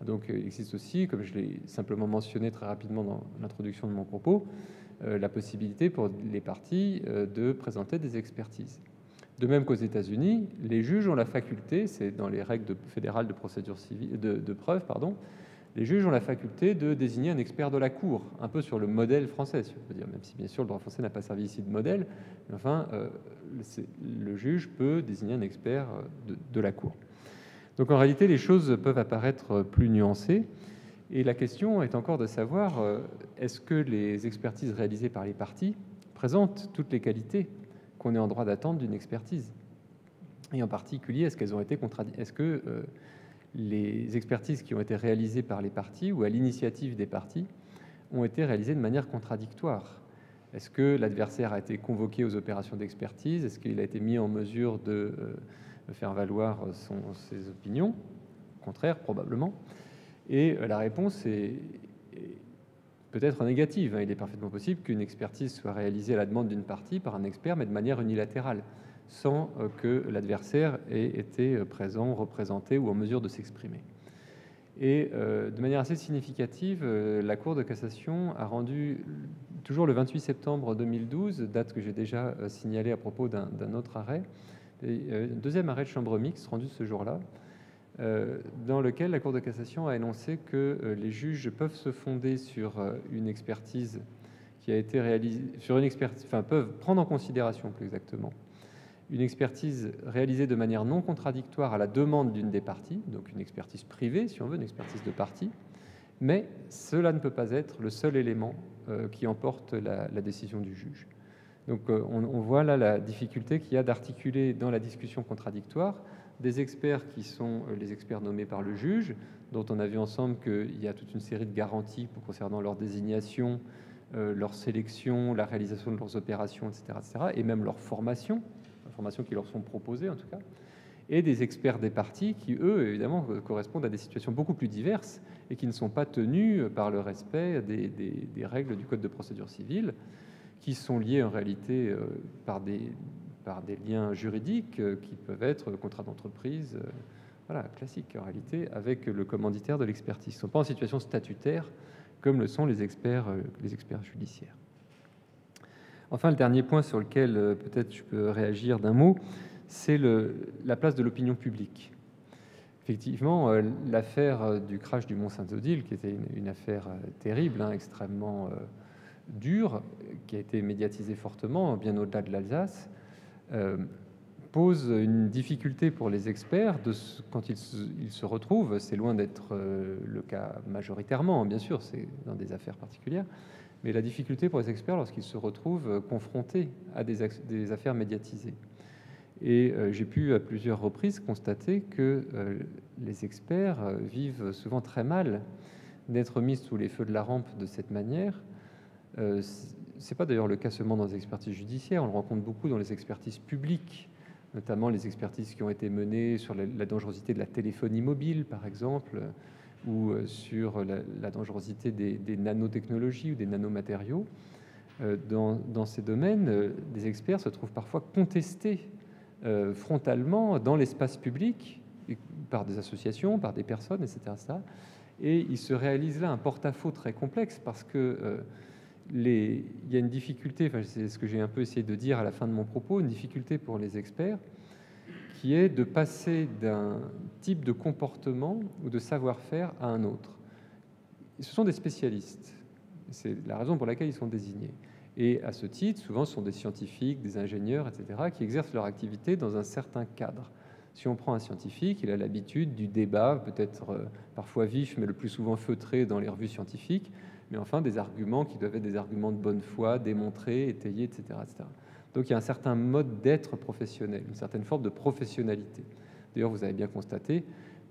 [SPEAKER 2] Donc il existe aussi, comme je l'ai simplement mentionné très rapidement dans l'introduction de mon propos, la possibilité pour les parties de présenter des expertises. De même qu'aux États-Unis, les juges ont la faculté, c'est dans les règles fédérales de procédure civile, de preuve, les juges ont la faculté de désigner un expert de la Cour, un peu sur le modèle français, si on peut dire, même si bien sûr le droit français n'a pas servi ici de modèle, mais enfin, le juge peut désigner un expert de la Cour. Donc en réalité, les choses peuvent apparaître plus nuancées, et la question est encore de savoir, est-ce que les expertises réalisées par les parties présentent toutes les qualités qu'on est en droit d'attendre d'une expertise? Et en particulier, est-ce qu'elles ont été est-ce que les expertises qui ont été réalisées par les parties ou à l'initiative des parties ont été réalisées de manière contradictoire? Est-ce que l'adversaire a été convoqué aux opérations d'expertise? Est-ce qu'il a été mis en mesure de faire valoir ses opinions? Au contraire, probablement. Et la réponse est peut-être négative. Il est parfaitement possible qu'une expertise soit réalisée à la demande d'une partie par un expert, mais de manière unilatérale, sans que l'adversaire ait été présent, représenté ou en mesure de s'exprimer. Et de manière assez significative, la Cour de cassation a rendu, toujours le 28 septembre 2012, date que j'ai déjà signalée à propos d'un autre arrêt, un deuxième arrêt de chambre mixte rendu ce jour-là, dans lequel la Cour de cassation a énoncé que les juges peuvent se fonder sur une expertise qui a été réalisée, peuvent prendre en considération plus exactement une expertise réalisée de manière non contradictoire à la demande d'une des parties, donc une expertise privée, si on veut, une expertise de partie, mais cela ne peut pas être le seul élément qui emporte la décision du juge. Donc on voit là la difficulté qu'il y a d'articuler dans la discussion contradictoire des experts qui sont les experts nommés par le juge, dont on a vu ensemble qu'il y a toute une série de garanties concernant leur désignation, leur sélection, la réalisation de leurs opérations, etc., et même leur formation qui leur sont proposées en tout cas, et des experts des parties qui, eux, évidemment, correspondent à des situations beaucoup plus diverses et qui ne sont pas tenus par le respect des règles du Code de procédure civile, qui sont liées en réalité par des liens juridiques qui peuvent être contrat d'entreprise, voilà, classique en réalité, avec le commanditaire de l'expertise. Ils ne sont pas en situation statutaire comme le sont les experts judiciaires. Enfin, le dernier point sur lequel peut-être je peux réagir d'un mot, c'est la place de l'opinion publique. Effectivement, l'affaire du crash du Mont-Saint-Odile, qui était une affaire terrible, extrêmement dure, qui a été médiatisée fortement, bien au-delà de l'Alsace, pose une difficulté pour les experts quand ils se retrouvent, c'est loin d'être le cas majoritairement, bien sûr, c'est dans des affaires particulières, mais la difficulté pour les experts lorsqu'ils se retrouvent confrontés à des affaires médiatisées. Et j'ai pu à plusieurs reprises constater que les experts vivent souvent très mal d'être mis sous les feux de la rampe de cette manière. C'est pas d'ailleurs le cas seulement dans les expertises judiciaires, on le rencontre beaucoup dans les expertises publiques, notamment les expertises qui ont été menées sur la dangerosité de la téléphonie mobile, par exemple, ou sur la dangerosité des nanotechnologies ou des nanomatériaux. Dans ces domaines, des experts se trouvent parfois contestés frontalement dans l'espace public par des associations, par des personnes, etc. Et il se réalise là un porte-à-faux très complexe parce que il y a une difficulté, c'est ce que j'ai un peu essayé de dire à la fin de mon propos, une difficulté pour les experts qui est de passer d'un type de comportement ou de savoir-faire à un autre. Ce sont des spécialistes, c'est la raison pour laquelle ils sont désignés. Et à ce titre, souvent, ce sont des scientifiques, des ingénieurs, etc., qui exercent leur activité dans un certain cadre. Si on prend un scientifique, il a l'habitude du débat, peut-être parfois vif, mais le plus souvent feutré dans les revues scientifiques, mais enfin des arguments qui doivent être des arguments de bonne foi, démontrés, étayés, etc., etc. Donc il y a un certain mode d'être professionnel, une certaine forme de professionnalité. D'ailleurs, vous avez bien constaté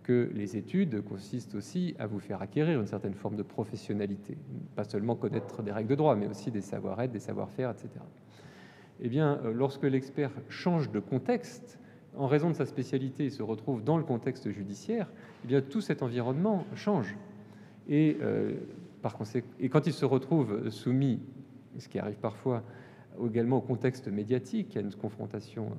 [SPEAKER 2] que les études consistent aussi à vous faire acquérir une certaine forme de professionnalité, pas seulement connaître des règles de droit, mais aussi des savoir-être, des savoir-faire, etc. Eh bien, lorsque l'expert change de contexte, en raison de sa spécialité, il se retrouve dans le contexte judiciaire, eh bien, tout cet environnement change. Et par conséquent, quand il se retrouve soumis, ce qui arrive parfois également au contexte médiatique, à une confrontation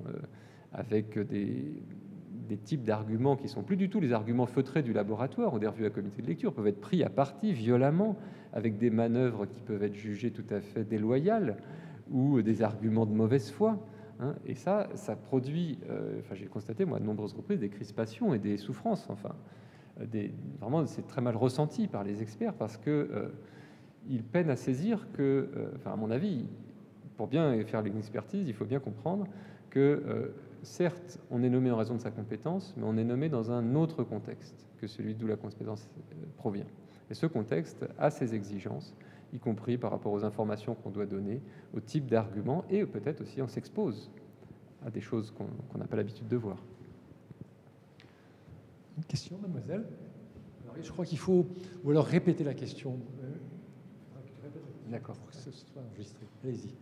[SPEAKER 2] avec des types d'arguments qui sont plus du tout les arguments feutrés du laboratoire ou des revues à comité de lecture, peuvent être pris à partie violemment avec des manœuvres qui peuvent être jugées tout à fait déloyales ou des arguments de mauvaise foi. Et ça produit, j'ai constaté moi de nombreuses reprises des crispations et des souffrances. Vraiment, c'est très mal ressenti par les experts parce que ils peinent à saisir que, à mon avis, pour bien faire une expertise, il faut bien comprendre que certes, on est nommé en raison de sa compétence, mais on est nommé dans un autre contexte que celui d'où la compétence provient. Et ce contexte a ses exigences, y compris par rapport aux informations qu'on doit donner, au type d'arguments, et peut-être aussi on s'expose à des choses qu'on n'a pas l'habitude de voir.
[SPEAKER 1] Une question, mademoiselle? Alors, je crois qu'il faut, ou alors répéter la question.
[SPEAKER 2] D'accord.
[SPEAKER 1] Pour que ce soit enregistré. Allez-y.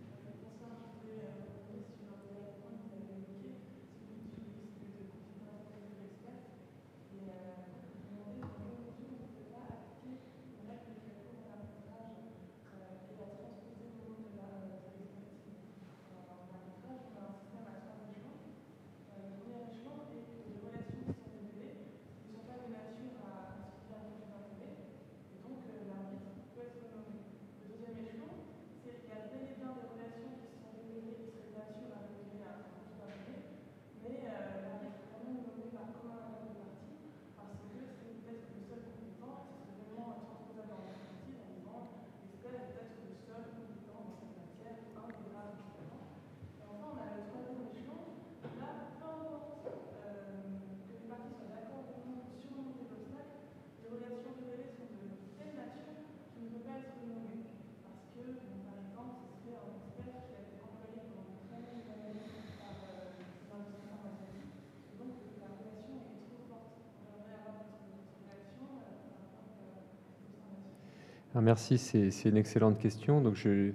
[SPEAKER 2] Alors, merci, c'est une excellente question. Donc je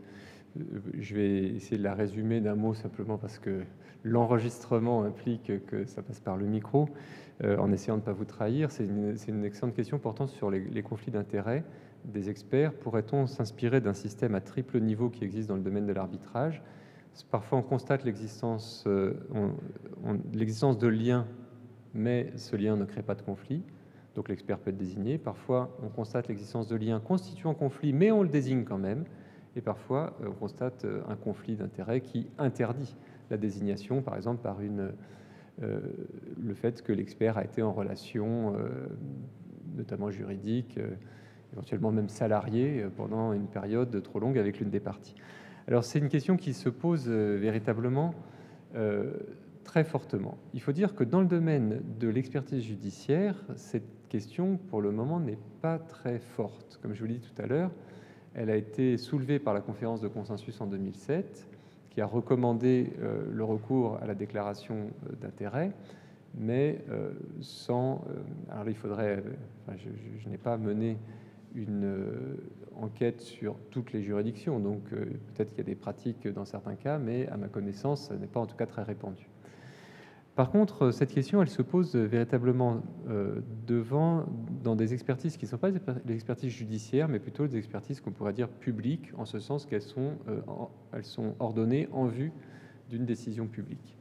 [SPEAKER 2] vais essayer de la résumer d'un mot simplement parce que l'enregistrement implique que ça passe par le micro, en essayant de ne pas vous trahir. C'est une excellente question portant sur les conflits d'intérêts des experts. Pourrait-on s'inspirer d'un système à triple niveau qui existe dans le domaine de l'arbitrage? Parfois, on constate l'existence de liens, mais ce lien ne crée pas de conflit. Donc l'expert peut être désigné. Parfois, on constate l'existence de liens constituant conflit, mais on le désigne quand même. Et parfois, on constate un conflit d'intérêts qui interdit la désignation, par exemple par le fait que l'expert a été en relation, notamment juridique, éventuellement même salarié, pendant une période trop longue avec l'une des parties. Alors c'est une question qui se pose véritablement très fortement. Il faut dire que dans le domaine de l'expertise judiciaire, cette question, pour le moment, n'est pas très forte. Comme je vous l'ai dit tout à l'heure, elle a été soulevée par la conférence de consensus en 2007, qui a recommandé le recours à la déclaration d'intérêt, mais sans... alors il faudrait... je n'ai pas mené une enquête sur toutes les juridictions, donc peut-être qu'il y a des pratiques dans certains cas, mais à ma connaissance, ça n'est pas en tout cas très répandu. Par contre, cette question, elle se pose véritablement dans des expertises qui ne sont pas des expertises judiciaires, mais plutôt des expertises qu'on pourrait dire publiques, en ce sens qu'elles sont ordonnées en vue d'une décision publique.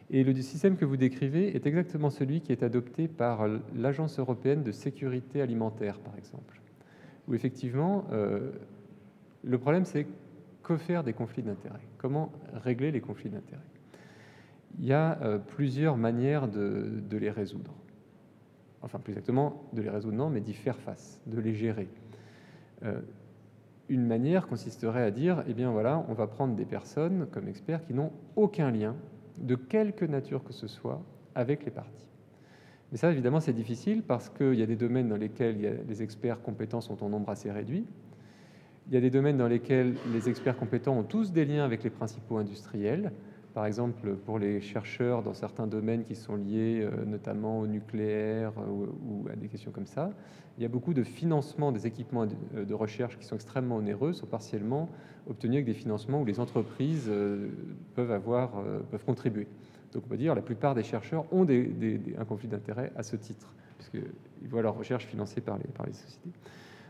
[SPEAKER 2] Et le système que vous décrivez est exactement celui qui est adopté par l'Agence européenne de sécurité alimentaire, par exemple, où effectivement, le problème, c'est que faire des conflits d'intérêts? Comment régler les conflits d'intérêts? Il y a plusieurs manières de les résoudre. Enfin, plus exactement, de les résoudre, non, mais d'y faire face, de les gérer. Une manière consisterait à dire, eh bien voilà, on va prendre des personnes comme experts qui n'ont aucun lien, de quelque nature que ce soit, avec les parties. Mais ça, évidemment, c'est difficile parce qu'il y a des domaines dans lesquels les experts compétents sont en nombre assez réduit. Il y a des domaines dans lesquels les experts compétents ont tous des liens avec les principaux industriels. Par exemple, pour les chercheurs dans certains domaines qui sont liés notamment au nucléaire ou à des questions comme ça, il y a beaucoup de financement des équipements de recherche qui sont extrêmement onéreux, sont partiellement obtenus avec des financements où les entreprises peuvent contribuer. Donc on peut dire que la plupart des chercheurs ont un conflit d'intérêt à ce titre, puisqu'ils voient leur recherche financée par les sociétés.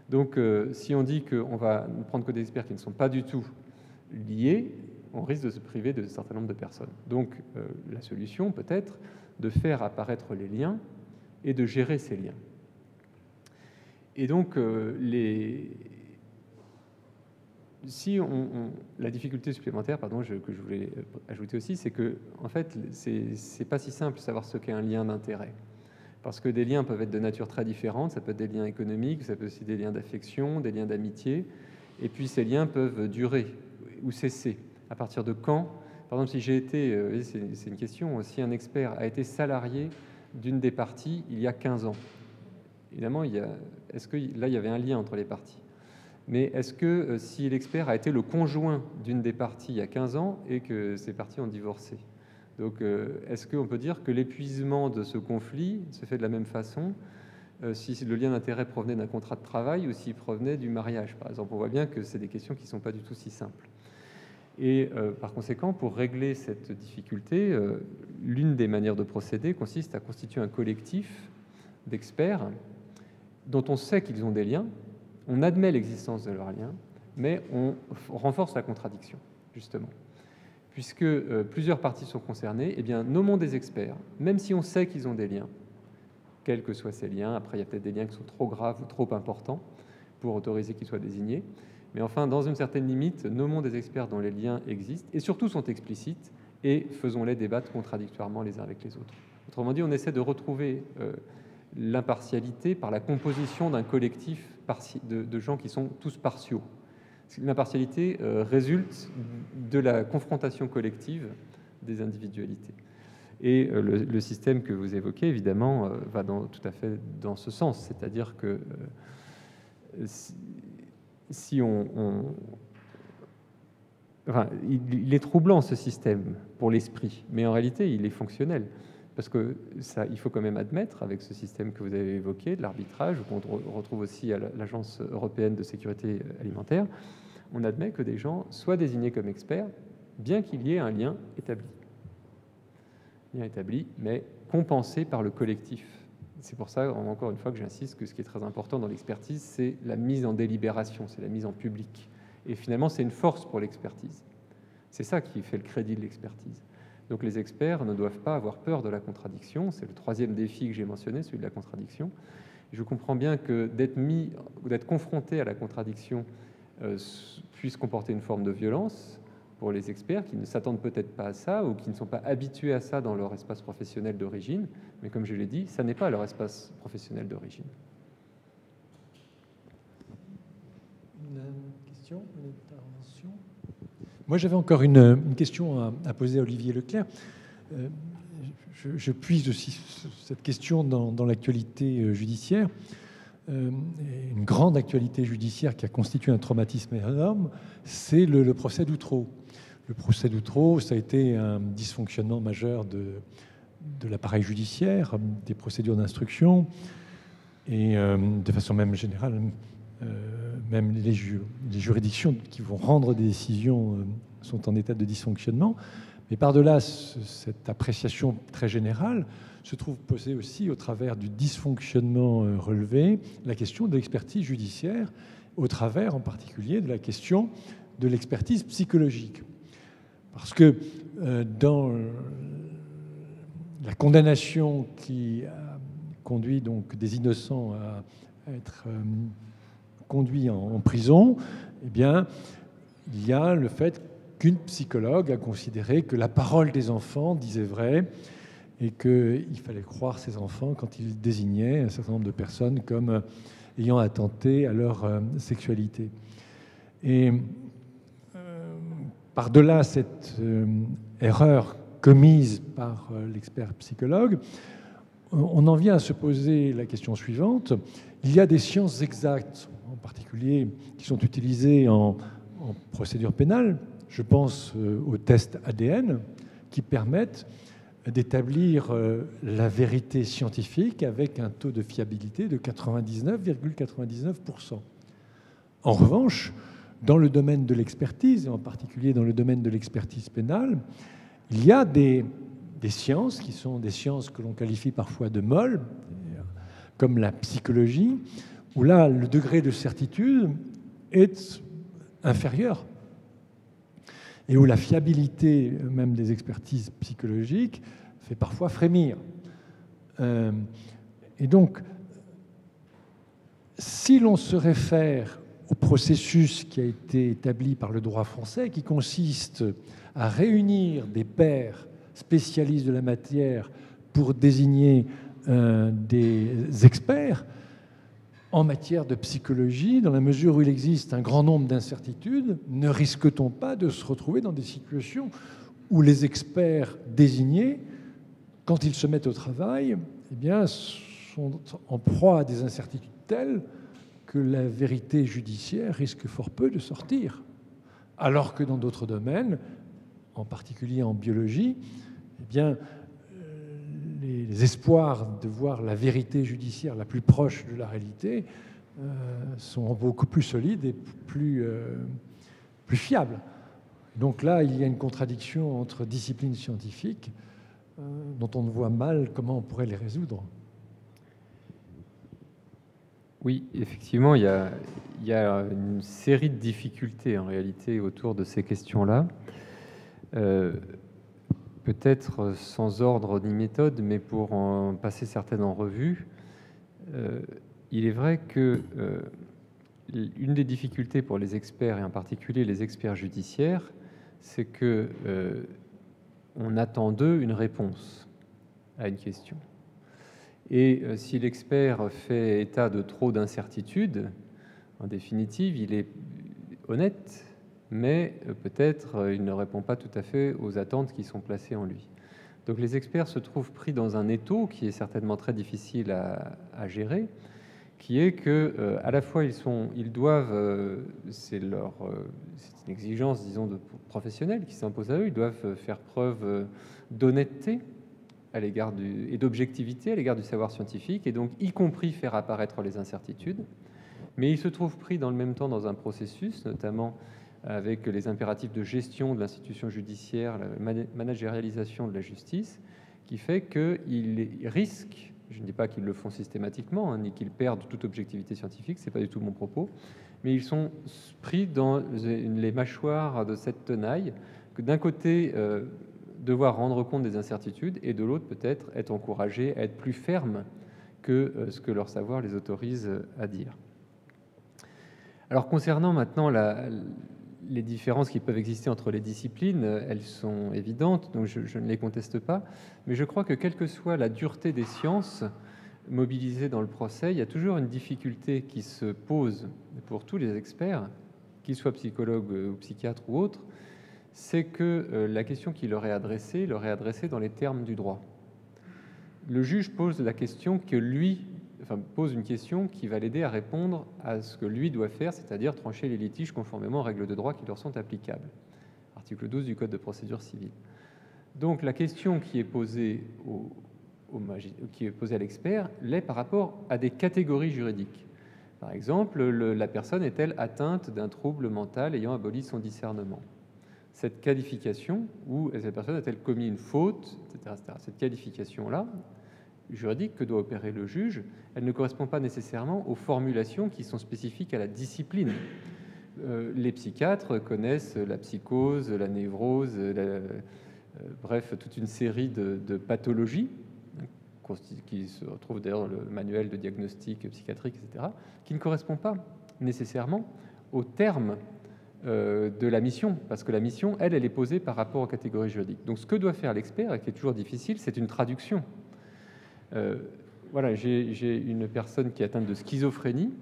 [SPEAKER 2] Donc si on dit qu'on va ne prendre que des experts qui ne sont pas du tout liés, on risque de se priver de un certain nombre de personnes. Donc la solution peut être de faire apparaître les liens et de gérer ces liens. Et donc la difficulté supplémentaire, que je voulais ajouter aussi, c'est que en fait c'est pas si simple de savoir ce qu'est un lien d'intérêt, parce que des liens peuvent être de nature très différente. Ça peut être des liens économiques, ça peut être aussi des liens d'affection, des liens d'amitié, et puis ces liens peuvent durer ou cesser. À partir de quand? Par exemple, si j'ai été, c'est une question, si un expert a été salarié d'une des parties il y a 15 ans, évidemment, est-ce que là, il y avait un lien entre les parties? Mais est-ce que si l'expert a été le conjoint d'une des parties il y a 15 ans et que ces parties ont divorcé? Donc, est-ce qu'on peut dire que l'épuisement de ce conflit se fait de la même façon si le lien d'intérêt provenait d'un contrat de travail ou s'il provenait du mariage, par exemple? On voit bien que c'est des questions qui ne sont pas du tout si simples. Et par conséquent, pour régler cette difficulté, l'une des manières de procéder consiste à constituer un collectif d'experts dont on sait qu'ils ont des liens, on admet l'existence de leurs liens, mais on renforce la contradiction, justement. Puisque plusieurs parties sont concernées, eh bien, nommons des experts, même si on sait qu'ils ont des liens, quels que soient ces liens. Après, il y a peut-être des liens qui sont trop graves ou trop importants pour autoriser qu'ils soient désignés. Mais enfin, dans une certaine limite, nommons des experts dont les liens existent et surtout sont explicites et faisons-les débattre contradictoirement les uns avec les autres. Autrement dit, on essaie de retrouver l'impartialité par la composition d'un collectif de gens qui sont tous partiaux. L'impartialité résulte de la confrontation collective des individualités. Et le système que vous évoquez, évidemment, va tout à fait dans ce sens. C'est-à-dire que si enfin, il est troublant, ce système, pour l'esprit, mais en réalité, il est fonctionnel, parce que il faut quand même admettre, avec ce système que vous avez évoqué, de l'arbitrage, qu'on retrouve aussi à l'Agence européenne de sécurité alimentaire, on admet que des gens soient désignés comme experts, bien qu'il y ait un lien établi, mais compensé par le collectif. C'est pour ça, encore une fois, que j'insiste que ce qui est très important dans l'expertise, c'est la mise en délibération, c'est la mise en public. Et finalement, c'est une force pour l'expertise. C'est ça qui fait le crédit de l'expertise. Donc les experts ne doivent pas avoir peur de la contradiction. C'est le troisième défi que j'ai mentionné, celui de la contradiction. Je comprends bien que d'être confronté à la contradiction puisse comporter une forme de violence pour les experts qui ne s'attendent peut-être pas à ça ou qui ne sont pas habitués à ça dans leur espace professionnel d'origine. Mais comme je l'ai dit, ça n'est pas leur espace professionnel d'origine.
[SPEAKER 1] Une question, une intervention? Moi, j'avais encore une question à poser à Olivier Leclerc. Je puise aussi cette question dans l'actualité judiciaire. Une grande actualité judiciaire qui a constitué un traumatisme énorme, c'est le procès d'Outreau. Le procès d'Outreau, ça a été un dysfonctionnement majeur de l'appareil judiciaire, des procédures d'instruction, et de façon même générale, même les juridictions qui vont rendre des décisions sont en état de dysfonctionnement. Mais par-delà cette appréciation très générale, se trouve posée aussi, au travers du dysfonctionnement relevé, la question de l'expertise judiciaire, au travers en particulier de la question de l'expertise psychologique. Parce que dans la condamnation qui a conduit donc des innocents à être conduits en prison, eh bien, il y a le fait qu'une psychologue a considéré que la parole des enfants disait vrai et qu'il fallait croire ces enfants quand ils désignaient un certain nombre de personnes comme ayant attenté à leur sexualité. Et par-delà cette erreur commise par l'expert psychologue, on en vient à se poser la question suivante. Il y a des sciences exactes, en particulier, qui sont utilisées en procédure pénale. Je pense aux tests ADN qui permettent d'établir la vérité scientifique avec un taux de fiabilité de 99,99%. En revanche, dans le domaine de l'expertise, et en particulier dans le domaine de l'expertise pénale, il y a des sciences qui sont des sciences que l'on qualifie parfois de molles, comme la psychologie, où là, le degré de certitude est inférieur et où la fiabilité même des expertises psychologiques fait parfois frémir. Et donc, si l'on se réfère au processus qui a été établi par le droit français, qui consiste à réunir des pairs spécialistes de la matière pour désigner des experts en matière de psychologie, dans la mesure où il existe un grand nombre d'incertitudes, ne risque-t-on pas de se retrouver dans des situations où les experts désignés, quand ils se mettent au travail, eh bien, sont en proie à des incertitudes telles que la vérité judiciaire risque fort peu de sortir, alors que dans d'autres domaines, en particulier en biologie, eh bien, les espoirs de voir la vérité judiciaire la plus proche de la réalité sont beaucoup plus solides et plus fiables. Donc là, il y a une contradiction entre disciplines scientifiques dont on voit mal comment on pourrait les résoudre.
[SPEAKER 2] Oui, effectivement, il y a une série de difficultés en réalité autour de ces questions-là. Peut-être sans ordre ni méthode, mais pour en passer certaines en revue, il est vrai que une des difficultés pour les experts, et en particulier les experts judiciaires, c'est que on attend d'eux une réponse à une question. Et si l'expert fait état de trop d'incertitudes, en définitive, il est honnête, mais peut-être il ne répond pas tout à fait aux attentes qui sont placées en lui. Donc les experts se trouvent pris dans un étau qui est certainement très difficile à gérer, qui est que à la fois ils doivent, c'est une exigence, disons, professionnelle qui s'impose à eux, ils doivent faire preuve d'honnêteté à l'égard et d'objectivité à l'égard du savoir scientifique, et donc y compris faire apparaître les incertitudes. Mais il se trouve pris dans le même temps dans un processus, notamment avec les impératifs de gestion de l'institution judiciaire, la managérialisation de la justice, qui fait qu'il risque, je ne dis pas qu'ils le font systématiquement, ni qu'ils perdent toute objectivité scientifique, ce n'est pas du tout mon propos, mais ils sont pris dans les mâchoires de cette tenaille, que d'un côté, devoir rendre compte des incertitudes, et de l'autre, peut-être, être encouragés à être plus fermes que ce que leur savoir les autorise à dire. Alors, concernant maintenant les différences qui peuvent exister entre les disciplines, elles sont évidentes, donc je ne les conteste pas, mais je crois que quelle que soit la dureté des sciences mobilisées dans le procès, il y a toujours une difficulté qui se pose pour tous les experts, qu'ils soient psychologues ou psychiatres ou autres, c'est que la question qui leur est adressée dans les termes du droit. Le juge pose la question pose une question qui va l'aider à répondre à ce que lui doit faire, c'est-à-dire trancher les litiges conformément aux règles de droit qui leur sont applicables. Article 12 du Code de procédure civile. Donc la question qui est posée à l'expert l'est par rapport à des catégories juridiques. Par exemple, la personne est-elle atteinte d'un trouble mental ayant aboli son discernement? Cette qualification, ou cette personne a-t-elle commis une faute, etc. Cette qualification-là, juridique que doit opérer le juge, elle ne correspond pas nécessairement aux formulations qui sont spécifiques à la discipline. Les psychiatres connaissent la psychose, la névrose, bref, toute une série de pathologies qui se retrouvent d'ailleurs dans le manuel de diagnostic psychiatrique, etc., qui ne correspondent pas nécessairement aux termes de la mission, parce que la mission, elle est posée par rapport aux catégories juridiques. Donc ce que doit faire l'expert, et qui est toujours difficile, c'est une traduction. Voilà, j'ai une personne qui est atteinte de schizophrénie,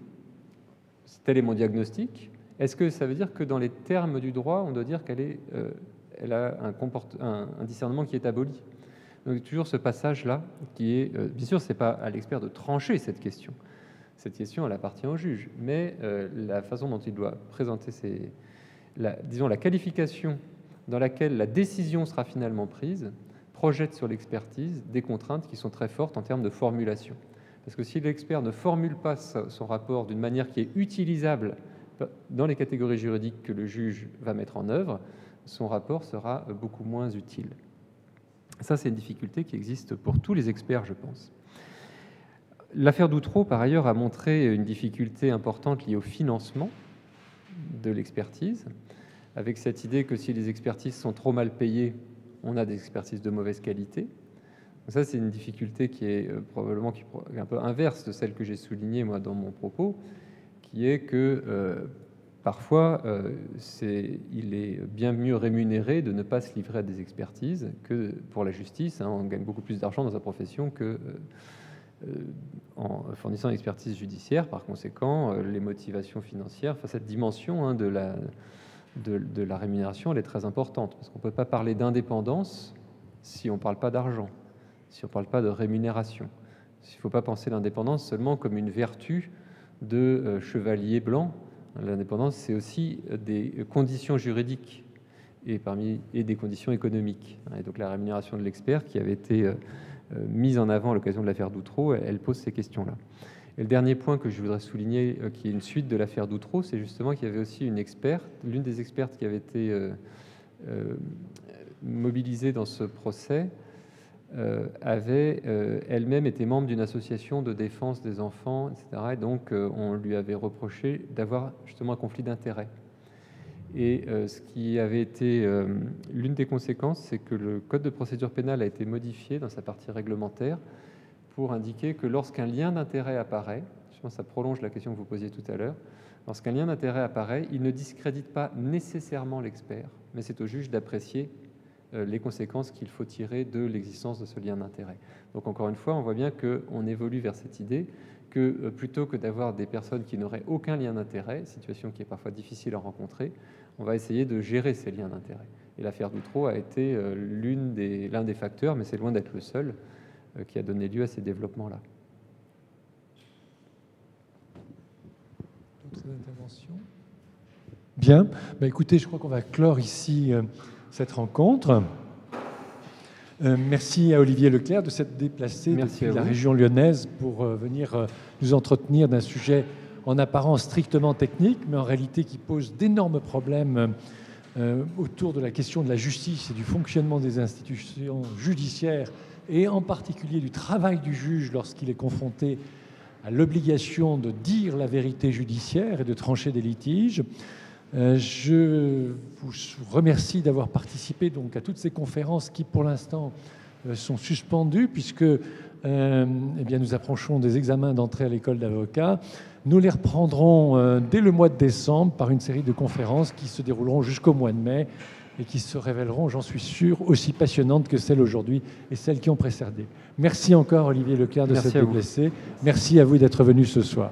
[SPEAKER 2] tel est mon diagnostic. Est-ce que ça veut dire que dans les termes du droit, on doit dire elle a un discernement qui est aboli? Donc toujours ce passage-là qui est, bien sûr, c'est pas à l'expert de trancher cette question. Cette question, elle appartient au juge, mais la façon dont il doit présenter la qualification dans laquelle la décision sera finalement prise projette sur l'expertise des contraintes qui sont très fortes en termes de formulation. Parce que si l'expert ne formule pas son rapport d'une manière qui est utilisable dans les catégories juridiques que le juge va mettre en œuvre, son rapport sera beaucoup moins utile. Ça, c'est une difficulté qui existe pour tous les experts, je pense. L'affaire Doutreau, par ailleurs, a montré une difficulté importante liée au financement de l'expertise, avec cette idée que si les expertises sont trop mal payées, on a des expertises de mauvaise qualité. Donc ça, c'est une difficulté qui est probablement un peu inverse de celle que j'ai soulignée, moi, dans mon propos, qui est que parfois, il est bien mieux rémunéré de ne pas se livrer à des expertises que pour la justice. On gagne beaucoup plus d'argent dans sa profession que en fournissant une expertise judiciaire. Par conséquent, les motivations financières, cette dimension de la rémunération, elle est très importante, parce qu'on ne peut pas parler d'indépendance si on ne parle pas d'argent, si on ne parle pas de rémunération. Il ne faut pas penser l'indépendance seulement comme une vertu de chevalier blanc. L'indépendance, c'est aussi des conditions juridiques et des conditions économiques. Et donc la rémunération de l'expert qui avait été mise en avant à l'occasion de l'affaire Doutreau, elle pose ces questions-là. Et le dernier point que je voudrais souligner, qui est une suite de l'affaire Doutreau, c'est justement qu'il y avait aussi une experte, l'une des expertes qui avait été mobilisée dans ce procès, avait elle-même été membre d'une association de défense des enfants, etc. Et donc, on lui avait reproché d'avoir justement un conflit d'intérêts. Et ce qui avait été l'une des conséquences, c'est que le Code de procédure pénale a été modifié dans sa partie réglementaire pour indiquer que lorsqu'un lien d'intérêt apparaît, je pense que ça prolonge la question que vous posiez tout à l'heure, lorsqu'un lien d'intérêt apparaît, il ne discrédite pas nécessairement l'expert, mais c'est au juge d'apprécier les conséquences qu'il faut tirer de l'existence de ce lien d'intérêt. Donc encore une fois, on voit bien qu'on évolue vers cette idée que plutôt que d'avoir des personnes qui n'auraient aucun lien d'intérêt, situation qui est parfois difficile à rencontrer, on va essayer de gérer ces liens d'intérêt. Et l'affaire Doutreau a été l'un des facteurs, mais c'est loin d'être le seul, qui a donné lieu à ces développements-là.
[SPEAKER 1] D'autres interventions? Bien. Écoutez, je crois qu'on va clore ici cette rencontre. Merci à Olivier Leclerc de s'être déplacé depuis la région lyonnaise pour venir nous entretenir d'un sujet en apparence strictement technique, mais en réalité qui pose d'énormes problèmes autour de la question de la justice et du fonctionnement des institutions judiciaires, et en particulier du travail du juge lorsqu'il est confronté à l'obligation de dire la vérité judiciaire et de trancher des litiges. Je vous remercie d'avoir participé donc à toutes ces conférences qui, pour l'instant, sont suspendues puisque eh bien, nous approchons des examens d'entrée à l'école d'avocats. Nous les reprendrons dès le mois de décembre par une série de conférences qui se dérouleront jusqu'au mois de mai et qui se révéleront, j'en suis sûr, aussi passionnantes que celles aujourd'hui et celles qui ont précédé. Merci encore, Olivier Leclerc, de s'être déplacé. Merci à vous d'être venu ce soir.